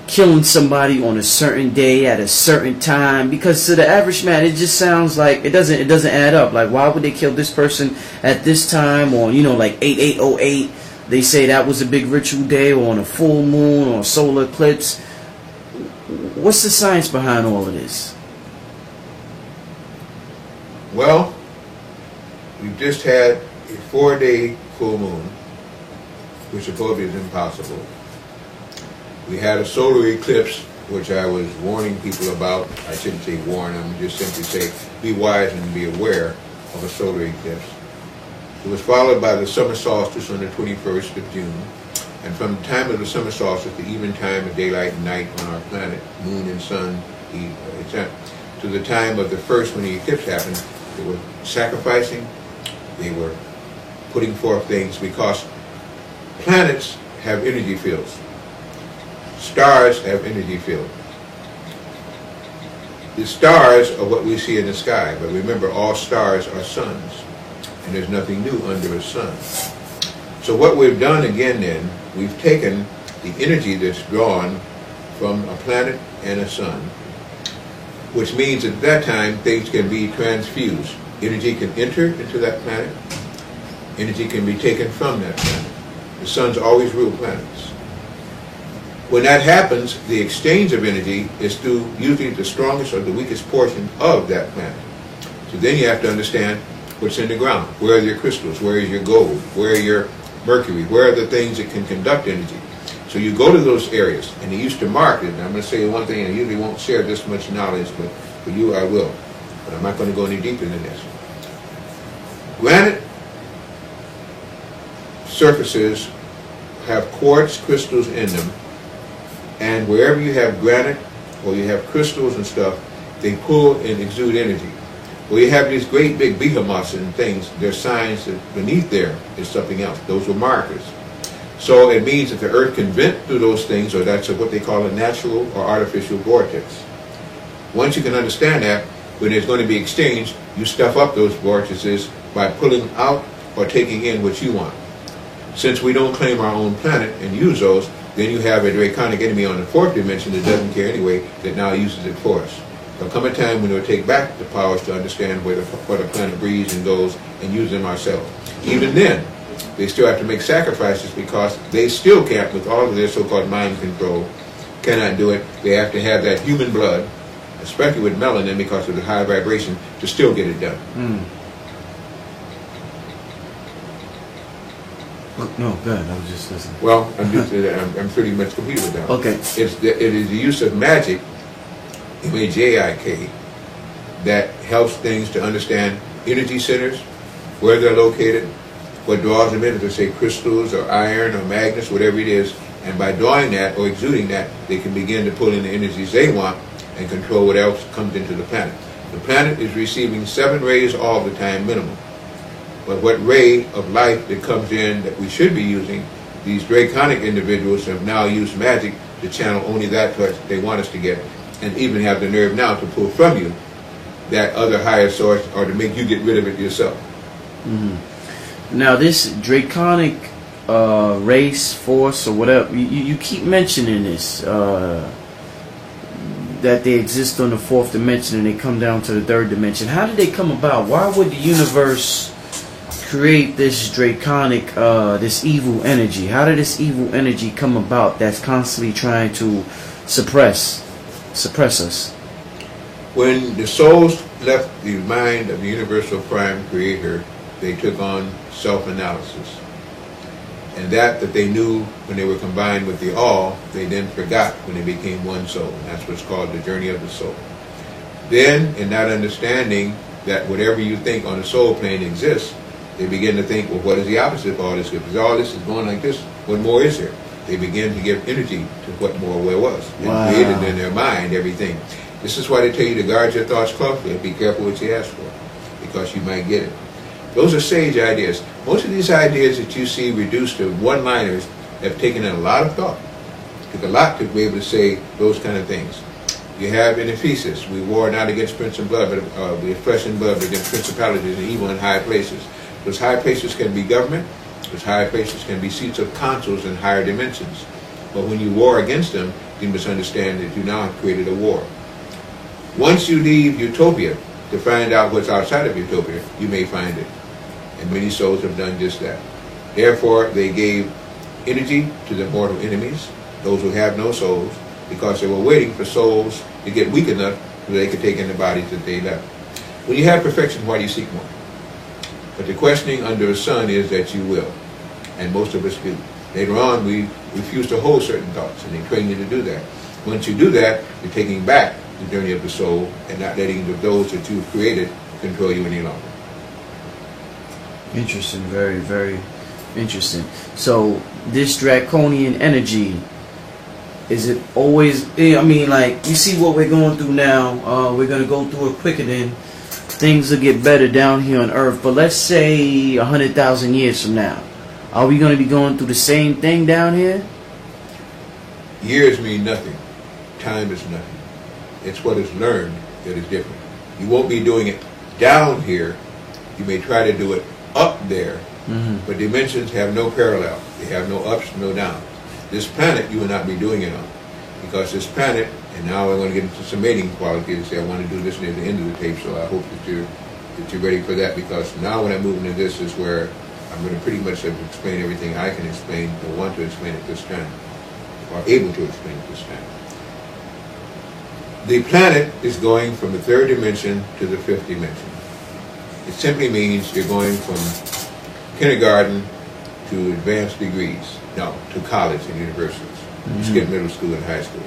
killing somebody on a certain day at a certain time? Because to the average man, it just sounds like it doesn't add up. Like, why would they kill this person at this time, or, you know, like 8808? They say that was a big ritual day, or on a full moon, or a solar eclipse. What's the science behind all of this? Well, we've just had a 4-day full moon, which supposedly is impossible. We had a solar eclipse, which I was warning people about. I shouldn't say warn, I would just simply say be wise and be aware of a solar eclipse. It was followed by the summer solstice on the 21st of June. And from the time of the summer solstice, the even time of daylight and night on our planet, moon and sun, to the time of the first, when the eclipse happened, they were sacrificing, they were putting forth things, because planets have energy fields. Stars have energy fields. The stars are what we see in the sky, but remember, all stars are suns, and there's nothing new under a sun. So what we've done again then, we've taken the energy that's drawn from a planet and a sun, which means at that time things can be transfused. Energy can enter into that planet, energy can be taken from that planet. The sun's always ruled planets. When that happens, the exchange of energy is through usually the strongest or the weakest portion of that planet. So then you have to understand what's in the ground. Where are your crystals? Where is your gold? Where are your mercury? Where are the things that can conduct energy? So you go to those areas, and they used to mark it. And I'm going to say one thing, and I usually won't share this much knowledge, but for you I will. But I'm not going to go any deeper than this. Granite surfaces have quartz crystals in them, and wherever you have granite or you have crystals and stuff, they pull and exude energy. Well, you have these great big behemoths and things, there's signs that beneath there is something else. Those were markers. So it means that the earth can vent through those things, or that's what they call a natural or artificial vortex. Once you can understand that, when there's going to be exchange, you stuff up those vortices by pulling out or taking in what you want. Since we don't claim our own planet and use those, then you have a draconic enemy on the fourth dimension that doesn't care anyway, that now uses it for us. There'll come a time when we'll take back the powers to understand where the planet breathes and goes, and use them ourselves. Even then, they still have to make sacrifices, because they still can't, with all of their so-called mind control, cannot do it. They have to have that human blood, especially with melanin because of the high vibration, to still get it done. No, good. I was just listening. Well, I'm pretty much complete with that. Okay. It is the use of magic, M-A-J-I-K, that helps things to understand energy centers, where they're located, what draws them in, if they say crystals or iron or magnets, whatever it is, and by drawing that or exuding that, they can begin to pull in the energies they want and control what else comes into the planet. The planet is receiving 7 rays all the time minimum. But what ray of light that comes in that we should be using, these draconic individuals have now used magic to channel only that which they want us to get, and even have the nerve now to pull from you that other higher source, or to make you get rid of it yourself. Now this draconic race, force, or whatever, you keep mentioning this, that they exist on the 4th dimension and they come down to the 3rd dimension. How did they come about? Why would the universe create this draconic, this evil energy? How did this evil energy come about that's constantly trying to suppress us? When the souls left the mind of the universal prime creator, they took on self-analysis. And that they knew when they were combined with the all, they then forgot when they became one soul. And that's what's called the journey of the soul. Then, in not understanding that whatever you think on the soul plane exists, they begin to think, well, what is the opposite of all this? Because all this is going like this, what more is there? They begin to give energy to what more there was. And created in their mind everything. This is why they tell you to guard your thoughts closely and be careful what you ask for, because you might get it. Those are sage ideas. Most of these ideas that you see reduced to one-liners have taken in a lot of thought. It took a lot to be able to say those kind of things. You have in Ephesus, we war not against prince and blood, but with flesh and blood, but against principalities and evil in high places. Those high places can be government. Those high places can be seats of councils in higher dimensions. But when you war against them, you must understand that you now have created a war. Once you leave utopia to find out what's outside of utopia, you may find it. And many souls have done just that. Therefore, they gave energy to their mortal enemies, those who have no souls, because they were waiting for souls to get weak enough so they could take in the bodies that they left. When you have perfection, why do you seek more? But the questioning under the sun is that you will. And most of us do. Later on, we refuse to hold certain thoughts, and they train you to do that. Once you do that, you're taking back the journey of the soul and not letting those that you've created control you any longer. Interesting, very, very interesting. So this draconian energy, is it always, I mean, like, you see what we're going through now, we're going to go through it quicker than things will get better down here on Earth, but let's say 100,000 years from now, are we going to be going through the same thing down here? Years mean nothing. Time is nothing. It's what is learned that is different. You won't be doing it down here. You may try to do it up there, but dimensions have no parallel. They have no ups, no downs. This planet you will not be doing it on, because this planet, and now I'm going to get into some mating qualities and say I want to do this near the end of the tape, so I hope that you're ready for that, because now when I move into this is where I'm going to pretty much explain everything I can explain or want to explain at this time, or able to explain at this time. The planet is going from the third dimension to the fifth dimension. It simply means you're going from kindergarten to advanced degrees. No, to college and universities. You skip middle school and high school.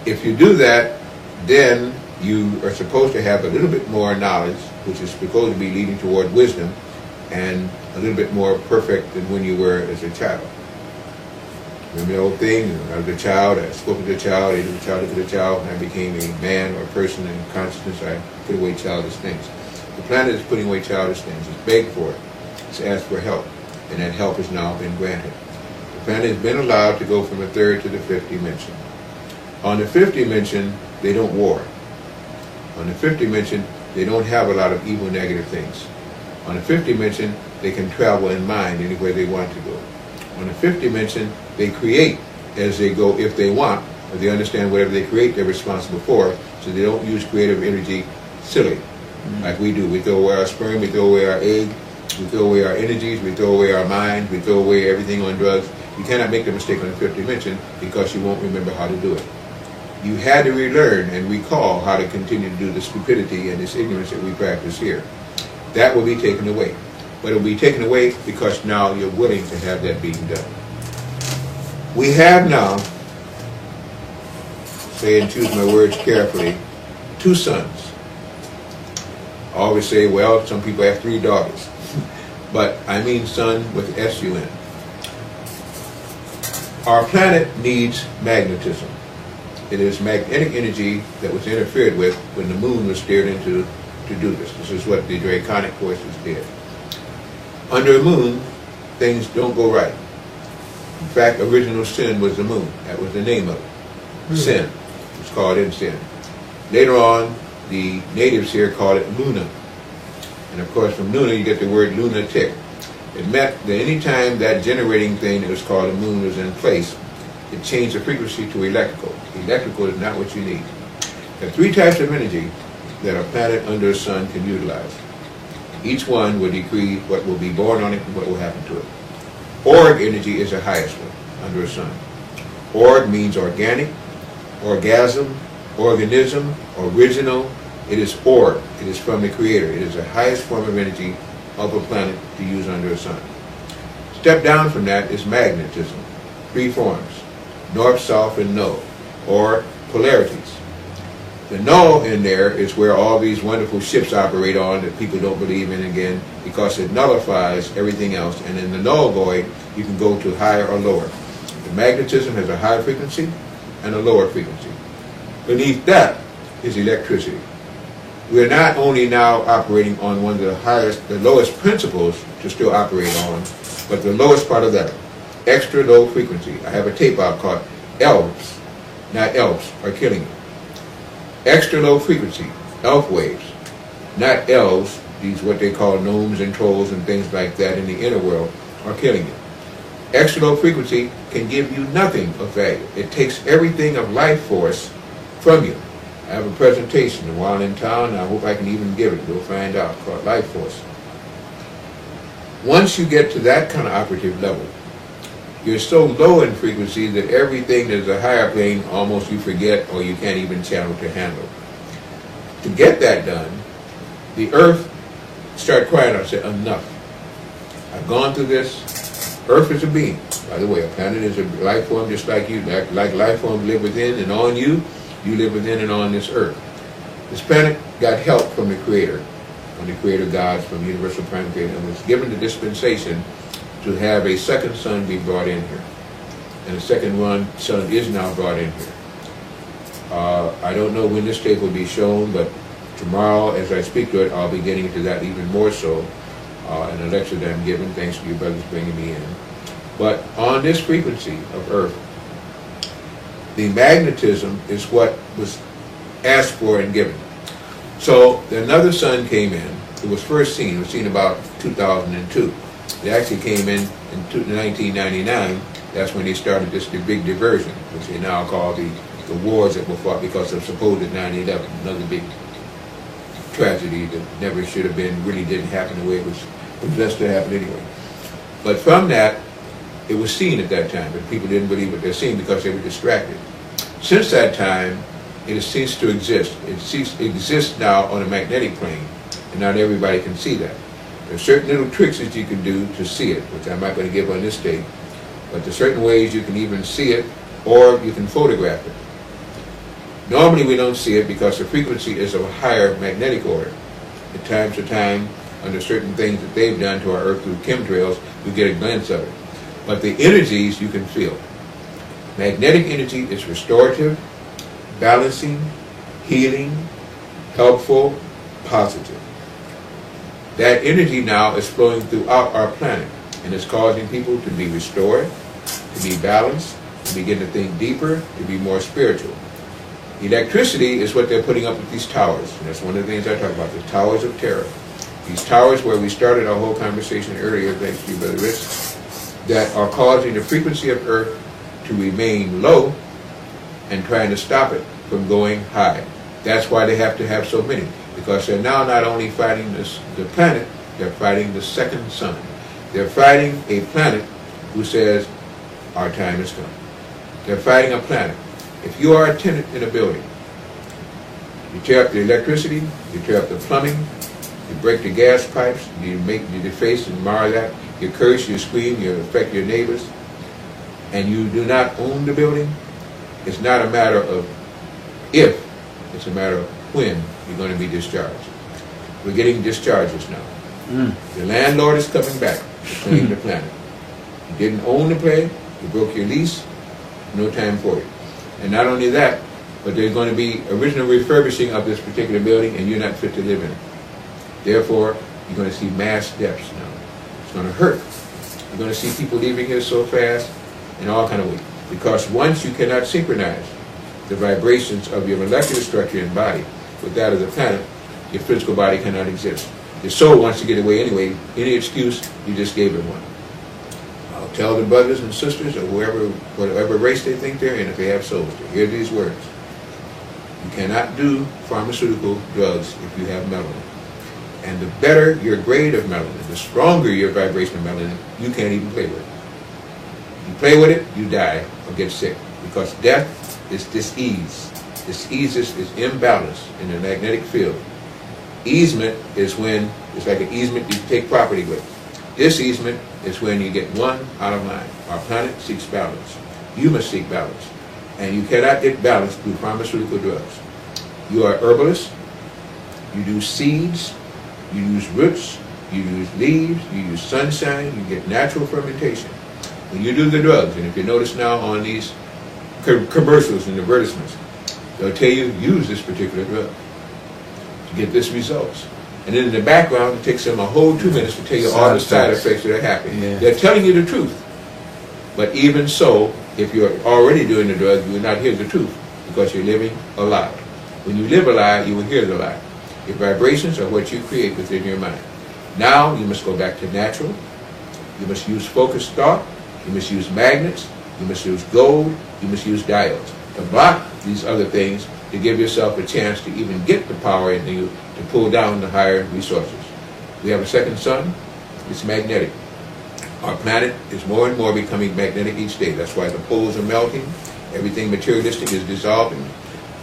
If you do that, then you are supposed to have a little bit more knowledge, which is supposed to be leading toward wisdom, and a little bit more perfect than when you were as a child. Remember the old thing? I was a child, I spoke to the child, I did the child, looked at the child, and I became a man or a person in consciousness. I put away childish things. The planet is putting away childish things. It's begged for it. It's asked for help. And that help has now been granted. The planet has been allowed to go from the third to the fifth dimension. On the fifth dimension, they don't war. On the fifth dimension, they don't have a lot of evil, negative things. On the fifth dimension, they can travel in mind anywhere they want to go. On the fifth dimension, they create as they go if they want, or they understand whatever they create they're responsible for, so they don't use creative energy silly, like we do. We throw away our sperm, we throw away our egg, we throw away our energies, we throw away our minds, we throw away everything on drugs. You cannot make the mistake on the fifth dimension because you won't remember how to do it. You had to relearn and recall how to continue to do the stupidity and this ignorance that we practice here. That will be taken away. But it will be taken away because now you're willing to have that being done. We have now, say and choose my words carefully, 2 sons. I always say, well, some people have 3 daughters. But I mean son with S-U-N. Our planet needs magnetism. It is magnetic energy that was interfered with when the moon was steered into to do this. This is what the draconic forces did. Under a moon, things don't go right. In fact, original sin was the moon. That was the name of it. Sin. It's called in sin. Later on, the natives here called it Luna. And of course, from Luna, you get the word lunatic. It meant that any time that generating thing that was called a moon was in place, it changed the frequency to electrical. Electrical is not what you need. There are 3 types of energy that a planet under a sun can utilize. Each one will decree what will be born on it and what will happen to it. Org energy is the highest one under a sun. Org means organic, orgasm, organism, original, It is orb. It is from the Creator. It is the highest form of energy of a planet to use under a sun. Step down from that is magnetism. 3 forms: north, south, and null, or polarities. The null in there is where all these wonderful ships operate on that people don't believe in again, because it nullifies everything else. And in the null void, you can go to higher or lower. The magnetism has a high frequency and a lower frequency. Beneath that is electricity. We're not only now operating on one of the lowest principles to still operate on, but the lowest part of that, extra low frequency. I have a tape out called Elves, not Elves, are killing you. Extra low frequency, elf waves, not elves, these what they call gnomes and trolls and things like that in the inner world, are killing you. Extra low frequency can give you nothing of value. It takes everything of life force from you. I have a presentation while in town, and I hope I can even give it. You'll find out, called Life Force. Once you get to that kind of operative level, you're so low in frequency that everything that is a higher plane almost you forget or you can't even channel to handle. To get that done, the earth started crying out and said, enough. I've gone through this. Earth is a being. By the way, a planet is a life form just like you. Like life forms live within and on you, you live within and on this earth. This planet got help from the Creator, from the Creator gods, from the Universal Prime Creator, and was given the dispensation to have a second son be brought in here. And the second son is now brought in here. I don't know when this tape will be shown, but tomorrow, as I speak to it, I'll be getting into that even more so in a lecture that I'm giving, thanks to you brothers bringing me in. But on this frequency of Earth, the magnetism is what was asked for and given. So another sun came in. It was first seen. It was seen about 2002. It actually came in 1999. That's when they started the big diversion, which they now call the wars that were fought because of supposed 9/11, another big tragedy that never should have been, really didn't happen the way it was blessed to happen anyway. But from that, it was seen at that time, but people didn't believe what they're seeing because they were distracted. Since that time, it has ceased to exist. It exists now on a magnetic plane, and not everybody can see that. There are certain little tricks that you can do to see it, which I'm not going to give on this tape, but there's certain ways you can even see it, or you can photograph it. Normally we don't see it because the frequency is of a higher magnetic order. At times to time, under certain things that they've done to our Earth through chemtrails, we get a glimpse of it. But the energies you can feel. Magnetic energy is restorative, balancing, healing, helpful, positive. That energy now is flowing throughout our planet, and it's causing people to be restored, to be balanced, to begin to think deeper, to be more spiritual. Electricity is what they're putting up with these towers, and that's one of the things I talk about, the towers of terror. These towers where we started our whole conversation earlier, thanks to you, Brother Rich, that are causing the frequency of Earth to remain low and trying to stop it from going high. That's why they have to have so many, because they're now not only fighting the planet, they're fighting the second sun. They're fighting a planet who says, our time has come. They're fighting a planet. If you are a tenant in a building, you tear up the electricity, you tear up the plumbing, you break the gas pipes, you deface and mar that, you curse, you scream, you affect your neighbors, and you do not own the building, it's not a matter of if, it's a matter of when you're going to be discharged. We're getting discharges now. The landlord is coming back to claim the planet. You didn't own the place, you broke your lease, no time for it. And not only that, but there's going to be original refurbishing of this particular building, and you're not fit to live in it. Therefore, you're going to see mass deaths now. It's going to hurt. You're going to see people leaving here so fast in all kind of ways. Because once you cannot synchronize the vibrations of your molecular structure and body with that of the planet, your physical body cannot exist. Your soul wants to get away anyway. Any excuse, you just gave it one. I'll tell the brothers and sisters or whatever race they think they're in, if they have souls, to hear these words. You cannot do pharmaceutical drugs if you have melanin. And the better your grade of melanin, the stronger your vibration of melanin, you can't even play with it. If you play with it, you die or get sick. Because death is dis-ease. This eases is imbalance in the magnetic field. Easement is when, it's like an easement you take property with. Diseasement is when you get one out of line. Our planet seeks balance. You must seek balance. And you cannot get balance through pharmaceutical drugs. You are herbalist. You do seeds. You use roots. You use leaves. You use sunshine. You get natural fermentation. When you do the drugs, and if you notice now on these commercials and advertisements, they'll tell you use this particular drug to get this results. And then in the background, it takes them a whole 2 minutes to tell you all the side effects that are happening. Yeah. They're telling you the truth. But even so, if you're already doing the drug, you will not hear the truth because you're living a lie. When you live a lie, you will hear the lie. Your vibrations are what you create within your mind. Now, you must go back to natural. You must use focused thought. You must use magnets. You must use gold. You must use diodes to block these other things to give yourself a chance to even get the power in you to pull down the higher resources. We have a second sun. It's magnetic. Our planet is more and more becoming magnetic each day. That's why the poles are melting. Everything materialistic is dissolving.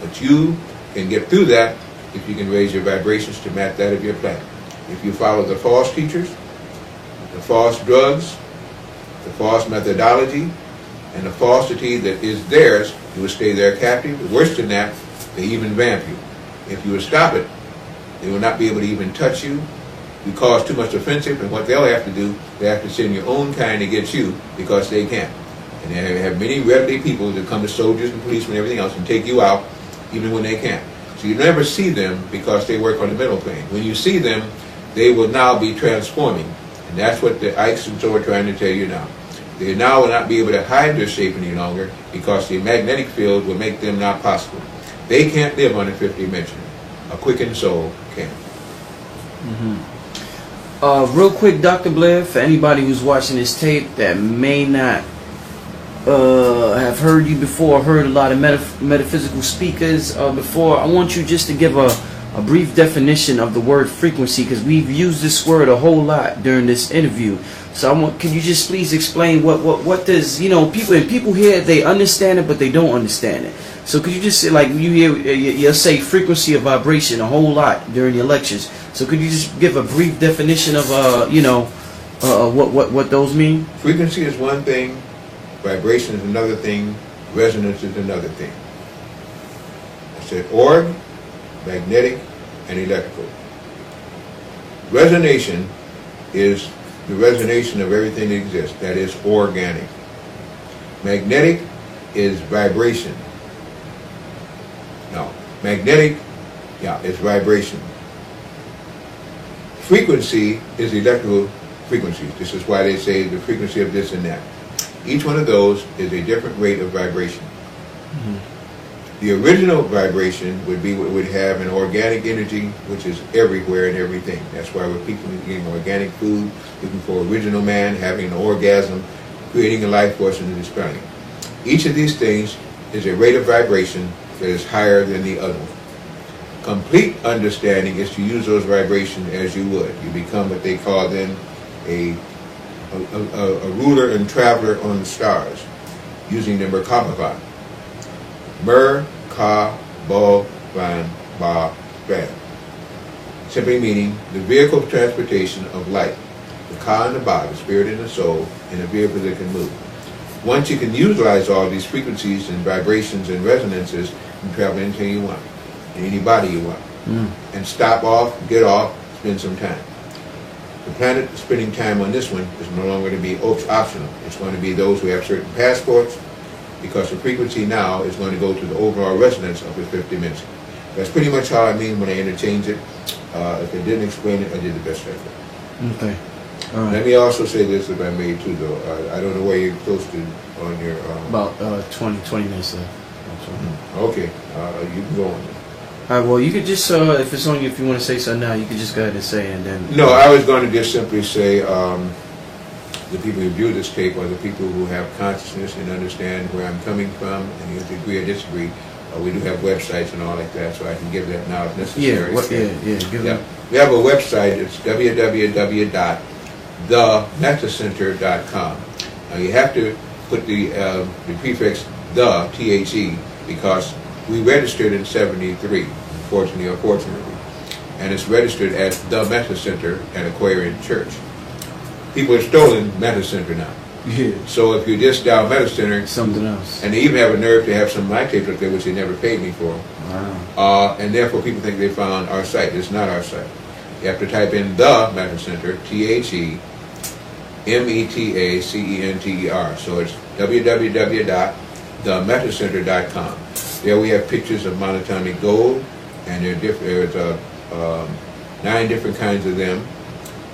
But you can get through that if you can raise your vibrations to match that of your planet. If you follow the false teachers, the false drugs, the false methodology, and the falsity that is theirs, you will stay there captive. Worse than that, they even vamp you. If you will stop it, they will not be able to even touch you. You cause too much offensive, and what they'll have to do, they have to send your own kind to get you because they can't. And they have many readily people that come to soldiers and policemen and everything else and take you out even when they can't. So you never see them because they work on the mental plane. When you see them, they will now be transforming. And that's what the Ikes and so are trying to tell you now. They now will not be able to hide their shape any longer because the magnetic field will make them not possible. They can't live on the fifth dimension. A quickened soul can. Real quick, Dr. Blair, for anybody who's watching this tape that may not have heard you before, heard a lot of metaphysical speakers before, I want you just to give a brief definition of the word frequency, because we've used this word a whole lot during this interview. So can you just please explain what does, people here, they understand it, but they don't understand it. So could you just say, like, you'll say frequency of vibration a whole lot during your lectures. So could you just give a brief definition of, what those mean? Frequency is one thing, vibration is another thing, resonance is another thing. I said org, magnetic, and electrical. Resonation is the resonation of everything that exists, that is organic. Magnetic is vibration. No, magnetic, is vibration. Frequency is electrical frequencies. This is why they say the frequency of this and that. Each one of those is a different rate of vibration. The original vibration would be what would have an organic energy, which is everywhere and everything. That's why we're people eating organic food, looking for original man, having an orgasm, creating a life force in this planet. Each of these things is a rate of vibration that is higher than the other. Complete understanding is to use those vibrations as you would. You become what they call then a ruler and traveler on the stars, using the Merkaba. Mer-ka-bo-van-ba-van. Simply meaning the vehicle of transportation of light. The Ka and the Ba, the spirit and the soul, in a vehicle that can move. Once you can utilize all these frequencies and vibrations and resonances, you can travel anything you want, and anybody you want. And stop off, get off, spend some time. The planet spending time on this one is no longer going to be optional. It's going to be those who have certain passports, because the frequency now is going to go to the overall resonance of the fifth dimension. That's pretty much how I mean when I interchange it. If I didn't explain it, I did the best I could. Okay. All right. Let me also say this, if I may too, though. I don't know where you're posted on your... About 20 minutes left. Okay. You can go on there. All right, well, you could just, if it's on you, if you want to say something now, you could just go ahead and say it, and then... No, I was going to just simply say the people who view this tape are the people who have consciousness and understand where I'm coming from, and if they agree or disagree. We do have websites and all like that, so I can give that now if necessary. Give them. We have a website. It's www.themethacenter.com. Now you have to put the prefix the, THE, because We registered in 73, fortunately or unfortunately, and it's registered as the Meta Center and Aquarian Church. People have stolen Meta Center now. Yeah. So if you just dial Meta Center, something else. and they even have a nerve to have some of my tapes up there, which they never paid me for. Wow. And therefore people think they found our site. It's not our site. You have to type in the Meta Center, TheMetaCenter. So it's www.themetacenter.com. There we have pictures of monatomic gold, and there's 9 different kinds of them.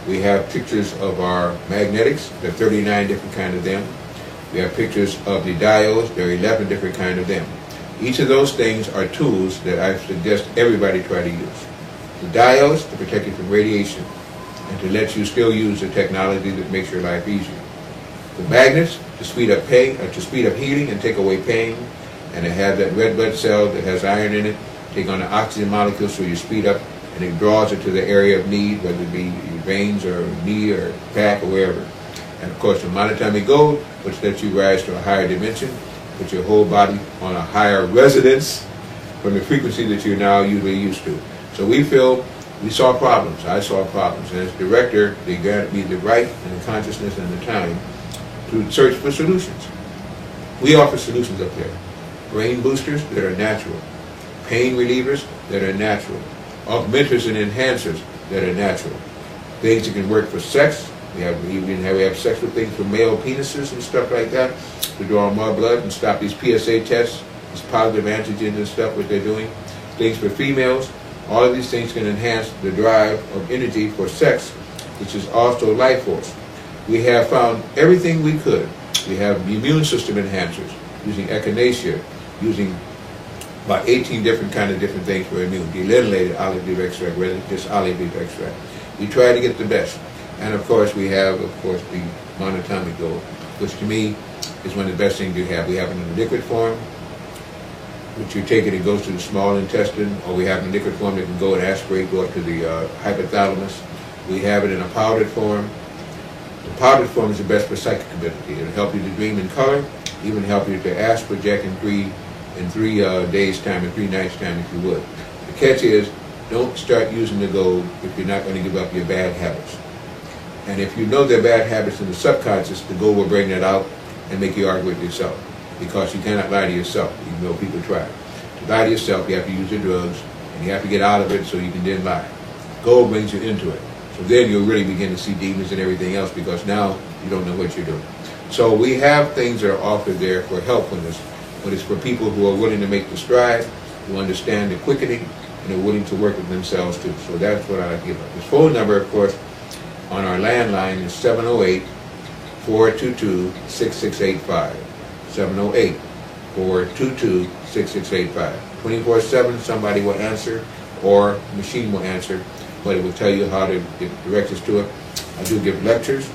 We have pictures of our magnetics. There are 39 different kinds of them. We have pictures of the diodes. There are 11 different kinds of them. Each of those things are tools that I suggest everybody try to use. The diodes to protect you from radiation and to let you still use the technology that makes your life easier. The magnets to speed up pain, or to speed up healing and take away pain, and to have that red blood cell that has iron in it take on the oxygen molecules so you speed up and it draws it to the area of need, whether it be your veins or knee or back or wherever. And of course the monatomic gold, which lets you rise to a higher dimension, put your whole body on a higher resonance from the frequency that you're now usually used to. So we saw problems. I saw problems. And as director, they granted me the right and the consciousness and the time to search for solutions. We offer solutions up there. Brain boosters that are natural. Pain relievers that are natural. Augmenters and enhancers that are natural. Things that can work for sex. We have sexual things for male penises and stuff like that to draw more blood and stop these PSA tests, these positive antigens and stuff, what they're doing. Things for females. All of these things can enhance the drive of energy for sex, which is also life force. We have found everything we could. We have immune system enhancers using echinacea, using about 18 different things for immune. Delineated olive leaf extract, rather than just olive leaf extract. We try to get the best. And of course we have, the monatomic gold, which to me is one of the best things you have. We have it in a liquid form, which you take it, it goes to the small intestine, or we have it in a liquid form that can go and aspirate, go up to the hypothalamus. We have it in a powdered form. The powdered form is the best for psychic ability. It'll help you to dream in color, even help you to astral project in three days' time, in 3 nights' time, if you would. The catch is, don't start using the gold if you're not going to give up your bad habits. And if you know they're bad habits in the subconscious, the gold will bring that out and make you argue with yourself. Because you cannot lie to yourself, even though people try. To lie to yourself, you have to use the drugs, and you have to get out of it so you can then lie. Gold brings you into it. So then you'll really begin to see demons and everything else, because now you don't know what you're doing. So we have things that are offered there for helpfulness, but it's for people who are willing to make the stride, who understand the quickening, and are willing to work with themselves too. So that's what I give up. His phone number, of course, on our landline is 708-422-6685. 708-422-6685. 24/7, somebody will answer, or the machine will answer, but it will tell you how to get directions to it. I do give lectures.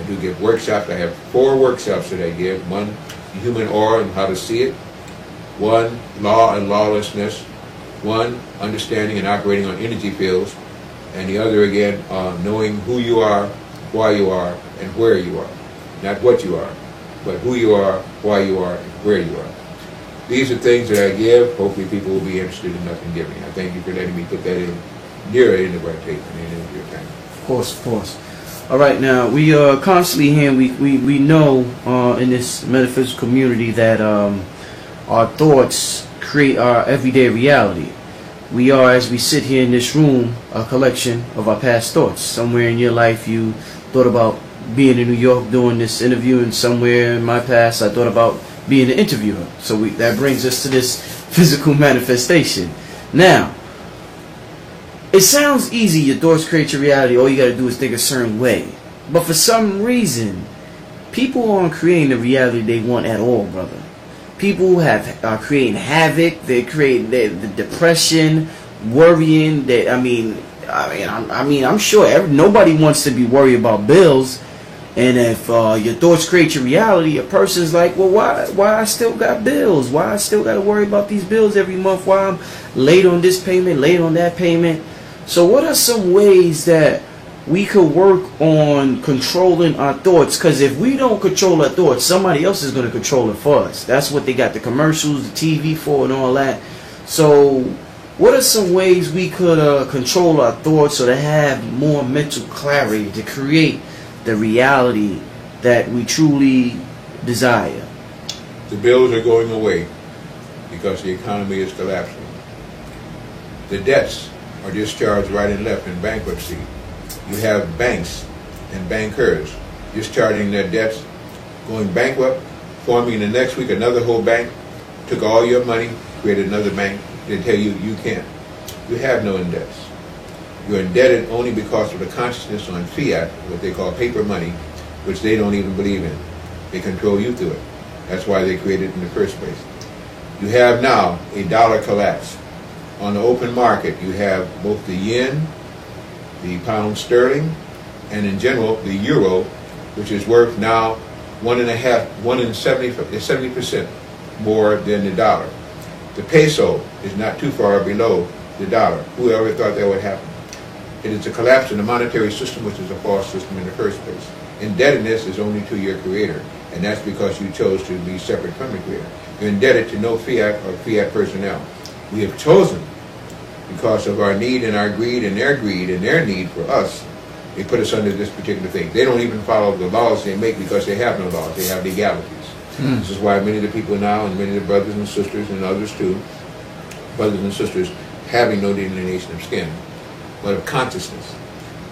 I do give workshops. I have 4 workshops that I give. 1, human aura and how to see it. 1, law and lawlessness. 1, understanding and operating on energy fields. And the other, again, knowing who you are, why you are, and where you are. Not what you are, but who you are, why you are, and where you are. These are things that I give. Hopefully people will be interested enough in giving. I thank you for letting me put that in near the end of our tape and the end of your time. Of course, of course. All right, now, we are constantly here, we know in this metaphysical community that our thoughts create our everyday reality. We are, as we sit here in this room, a collection of our past thoughts. Somewhere in your life you thought about being in New York doing this interview, and somewhere in my past I thought about being an interviewer. So that brings us to this physical manifestation. Now, it sounds easy, your thoughts create your reality, all you got to do is think a certain way. But for some reason, people aren't creating the reality they want at all, brother. People are creating havoc, they're creating the depression, worrying. I'm sure nobody wants to be worried about bills. And if your thoughts create your reality, a person's like, well, why I still got bills? Why I still got to worry about these bills every month? Why I'm late on this payment, late on that payment? So what are some ways that we could work on controlling our thoughts, because if we don't control our thoughts, somebody else is going to control it for us. That's what they got the commercials, the TV for, and all that. So what are some ways we could control our thoughts or to have more mental clarity to create the reality that we truly desire? The bills are going away because the economy is collapsing. The debts are discharged right and left in bankruptcy. You have banks and bankers discharging their debts, going bankrupt, forming the next week another whole bank, took all your money, created another bank. They tell you you can't. You have no indebts. You're indebted only because of the consciousness on fiat, what they call paper money, which they don't even believe in. They control you through it. That's why they created it in the first place. You have now a dollar collapse. On the open market, you have both the yen, the pound sterling, and in general, the euro, which is worth now 70% more than the dollar. The peso is not too far below the dollar. Whoever thought that would happen? It is a collapse in the monetary system, which is a false system in the first place. Indebtedness is only to your creator, and that's because you chose to be separate from the creator. You're indebted to no fiat or fiat personnel. We have chosen, because of our need and our greed and their need for us, they put us under this particular thing. They don't even follow the laws they make because they have no laws. They have legalities. This is why many of the people now, and many of the brothers and sisters, and others too, brothers and sisters, having no delineation of skin, but of consciousness.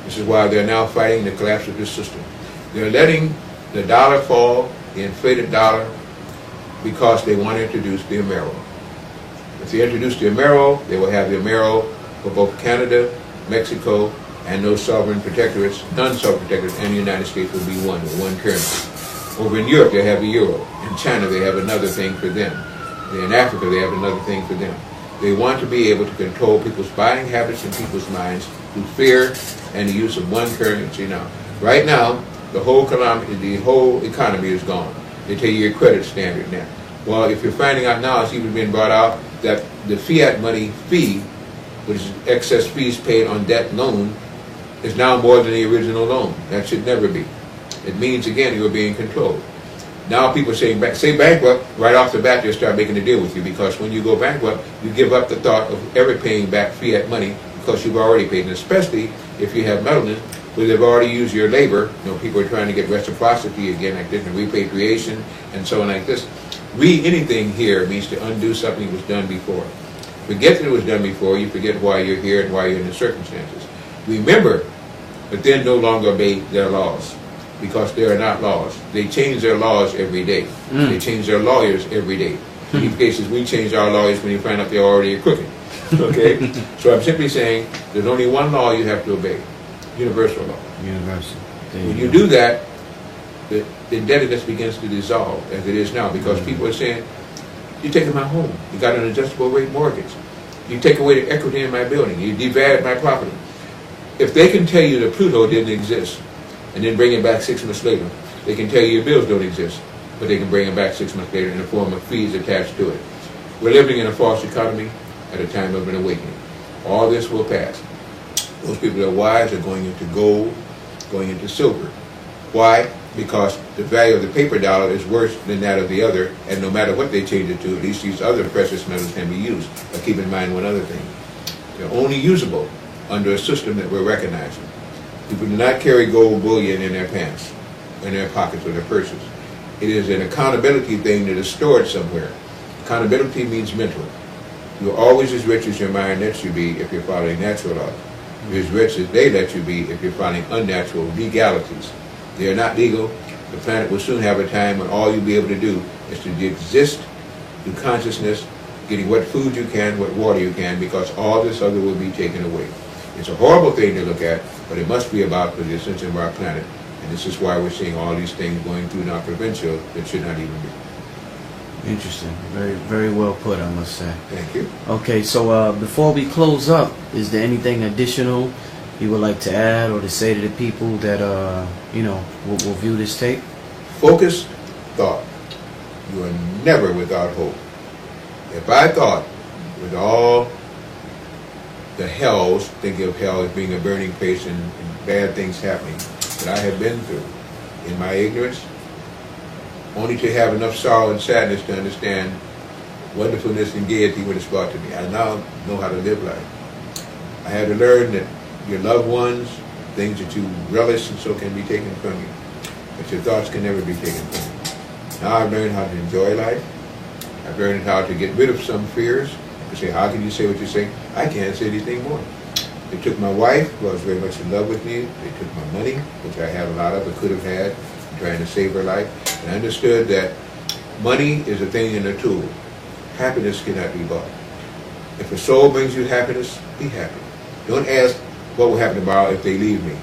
This is why they're now fighting the collapse of this system. They're letting the dollar fall, the inflated dollar, because they want to introduce the Amero. If they introduce the Amero, they will have the Amero for both Canada, Mexico, and those sovereign protectorates, non-sovereign protectorates, and the United States will be one currency. Over in Europe, they have the euro. In China, they have another thing for them. In Africa, they have another thing for them. They want to be able to control people's buying habits and people's minds through fear and the use of one currency now. Right now, the whole economy is gone. They tell you your credit standard now. Well, if you're finding out now, it's even been brought out that the fiat money fee, which is excess fees paid on debt loan, is now more than the original loan. That should never be. It means, again, you're being controlled. Now people say bankrupt, right off the bat they'll start making a deal with you, because when you go bankrupt, you give up the thought of ever paying back fiat money because you've already paid, and especially if you have melanin, where they've already used your labor. You know, people are trying to get reciprocity again, like this, and repatriation, and so on like this. Anything here means to undo something that was done before. Forget that it was done before, you forget why you're here and why you're in the circumstances. Remember, but then no longer obey their laws, because they are not laws. They change their laws every day. They change their lawyers every day. In these cases, we change our lawyers when you find out they're already crooked. Okay? So I'm simply saying there's only one law you have to obey. Universal law. Universal. When you do that, the indebtedness begins to dissolve, as it is now, because people are saying, you're taking my home. You got an adjustable rate mortgage. You take away the equity in my building. You devalue my property. If they can tell you that Pluto didn't exist, and then bring it back 6 months later, they can tell you your bills don't exist, but they can bring it back 6 months later in the form of fees attached to it. We're living in a false economy at a time of an awakening. All this will pass. Those people that are wise are going into gold, going into silver. Why? Because the value of the paper dollar is worse than that of the other, and no matter what they change it to, at least these other precious metals can be used. But keep in mind one other thing. They're only usable under a system that we're recognizing. People do not carry gold bullion in their pants, in their pockets, or their purses. It is an accountability thing that is stored somewhere. Accountability means mental. You're always as rich as your mind lets you be if you're following natural law. You're as rich as they let you be if you're following unnatural legalities. They are not legal. The planet will soon have a time when all you'll be able to do is to exist through consciousness, getting what food you can, what water you can, because all this other will be taken away. It's a horrible thing to look at, but it must be about for the ascension of our planet. And this is why we're seeing all these things going through now provincial that should not even be. Interesting. Very, very well put, I must say. Thank you. Okay, so before we close up, is there anything additional you would like to add or to say to the people that, will view this tape? Focused thought. You are never without hope. If I thought with all the hells, thinking of hell as being a burning place and bad things happening, that I have been through in my ignorance, only to have enough sorrow and sadness to understand wonderfulness and gaiety when it's brought to me. I now know how to live life. I had to learn that your loved ones, things that you relish and so can be taken from you, but your thoughts can never be taken from you. Now I've learned how to enjoy life. I've learned how to get rid of some fears. You say, how can you say what you say? I can't say anything more. They took my wife, who was very much in love with me. They took my money, which I had a lot of, but could have had, trying to save her life. And I understood that money is a thing and a tool. Happiness cannot be bought. If a soul brings you happiness, be happy. Don't ask what will happen tomorrow if they leave me.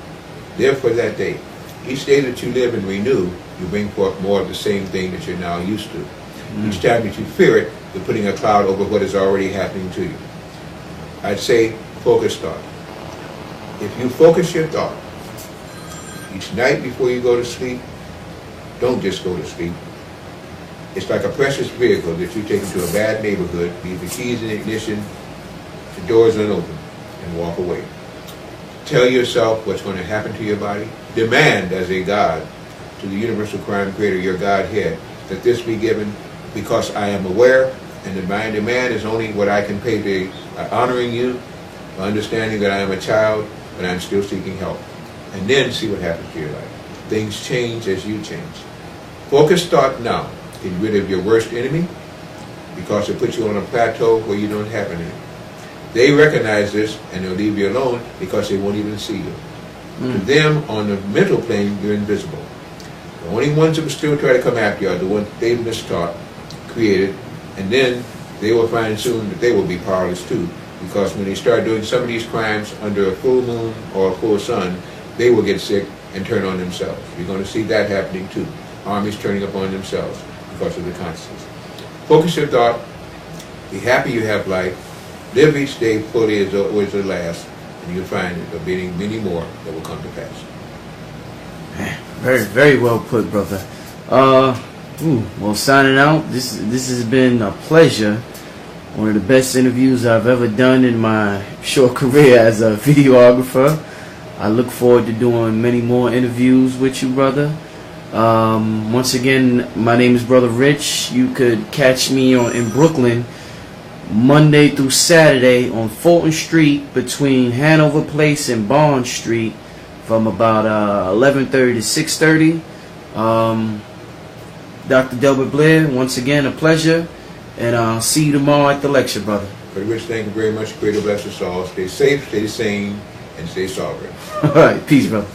Live for that day. Each day that you live and renew, you bring forth more of the same thing that you're now used to. Each time that you fear it, you're putting a cloud over what is already happening to you. I'd say focus thought. If you focus your thought, each night before you go to sleep, don't just go to sleep. It's like a precious vehicle that you take into a bad neighborhood, leave the keys in the ignition, the doors unopened, and walk away. Tell yourself what's going to happen to your body. Demand as a God to the universal crime creator, your Godhead, that this be given because I am aware, and my demand is only what I can pay to honoring you, understanding that I am a child, but I'm still seeking help. And then see what happens to your life. Things change as you change. Focus thought now. Get rid of your worst enemy, because it puts you on a plateau where you don't have an enemy. They recognize this and they'll leave you alone because they won't even see you. To them, on the mental plane, you're invisible. The only ones that will still try to come after you are the ones they've mistaught, created, and then they will find soon that they will be powerless too, because when they start doing some of these crimes under a full moon or a full sun, they will get sick and turn on themselves. You're going to see that happening too. Armies turning upon themselves because of the consciousness. Focus your thought. Be happy you have life. Live each day fully as though it was the last, and you'll find that there'll be many more that will come to pass. Very, very well put, brother. Well, signing out. This has been a pleasure. One of the best interviews I've ever done in my short career as a videographer. I look forward to doing many more interviews with you, brother. Once again, my name is Brother Rich. You could catch me in Brooklyn Monday through Saturday on Fulton Street between Hanover Place and Bond Street from about 11:30 to 6:30. Dr. Delbert Blair, once again, a pleasure, and I'll see you tomorrow at the lecture, brother. Brother Rich, thank you very much. Creator bless us all. Stay safe, stay sane, and stay sovereign. All right, peace, brother.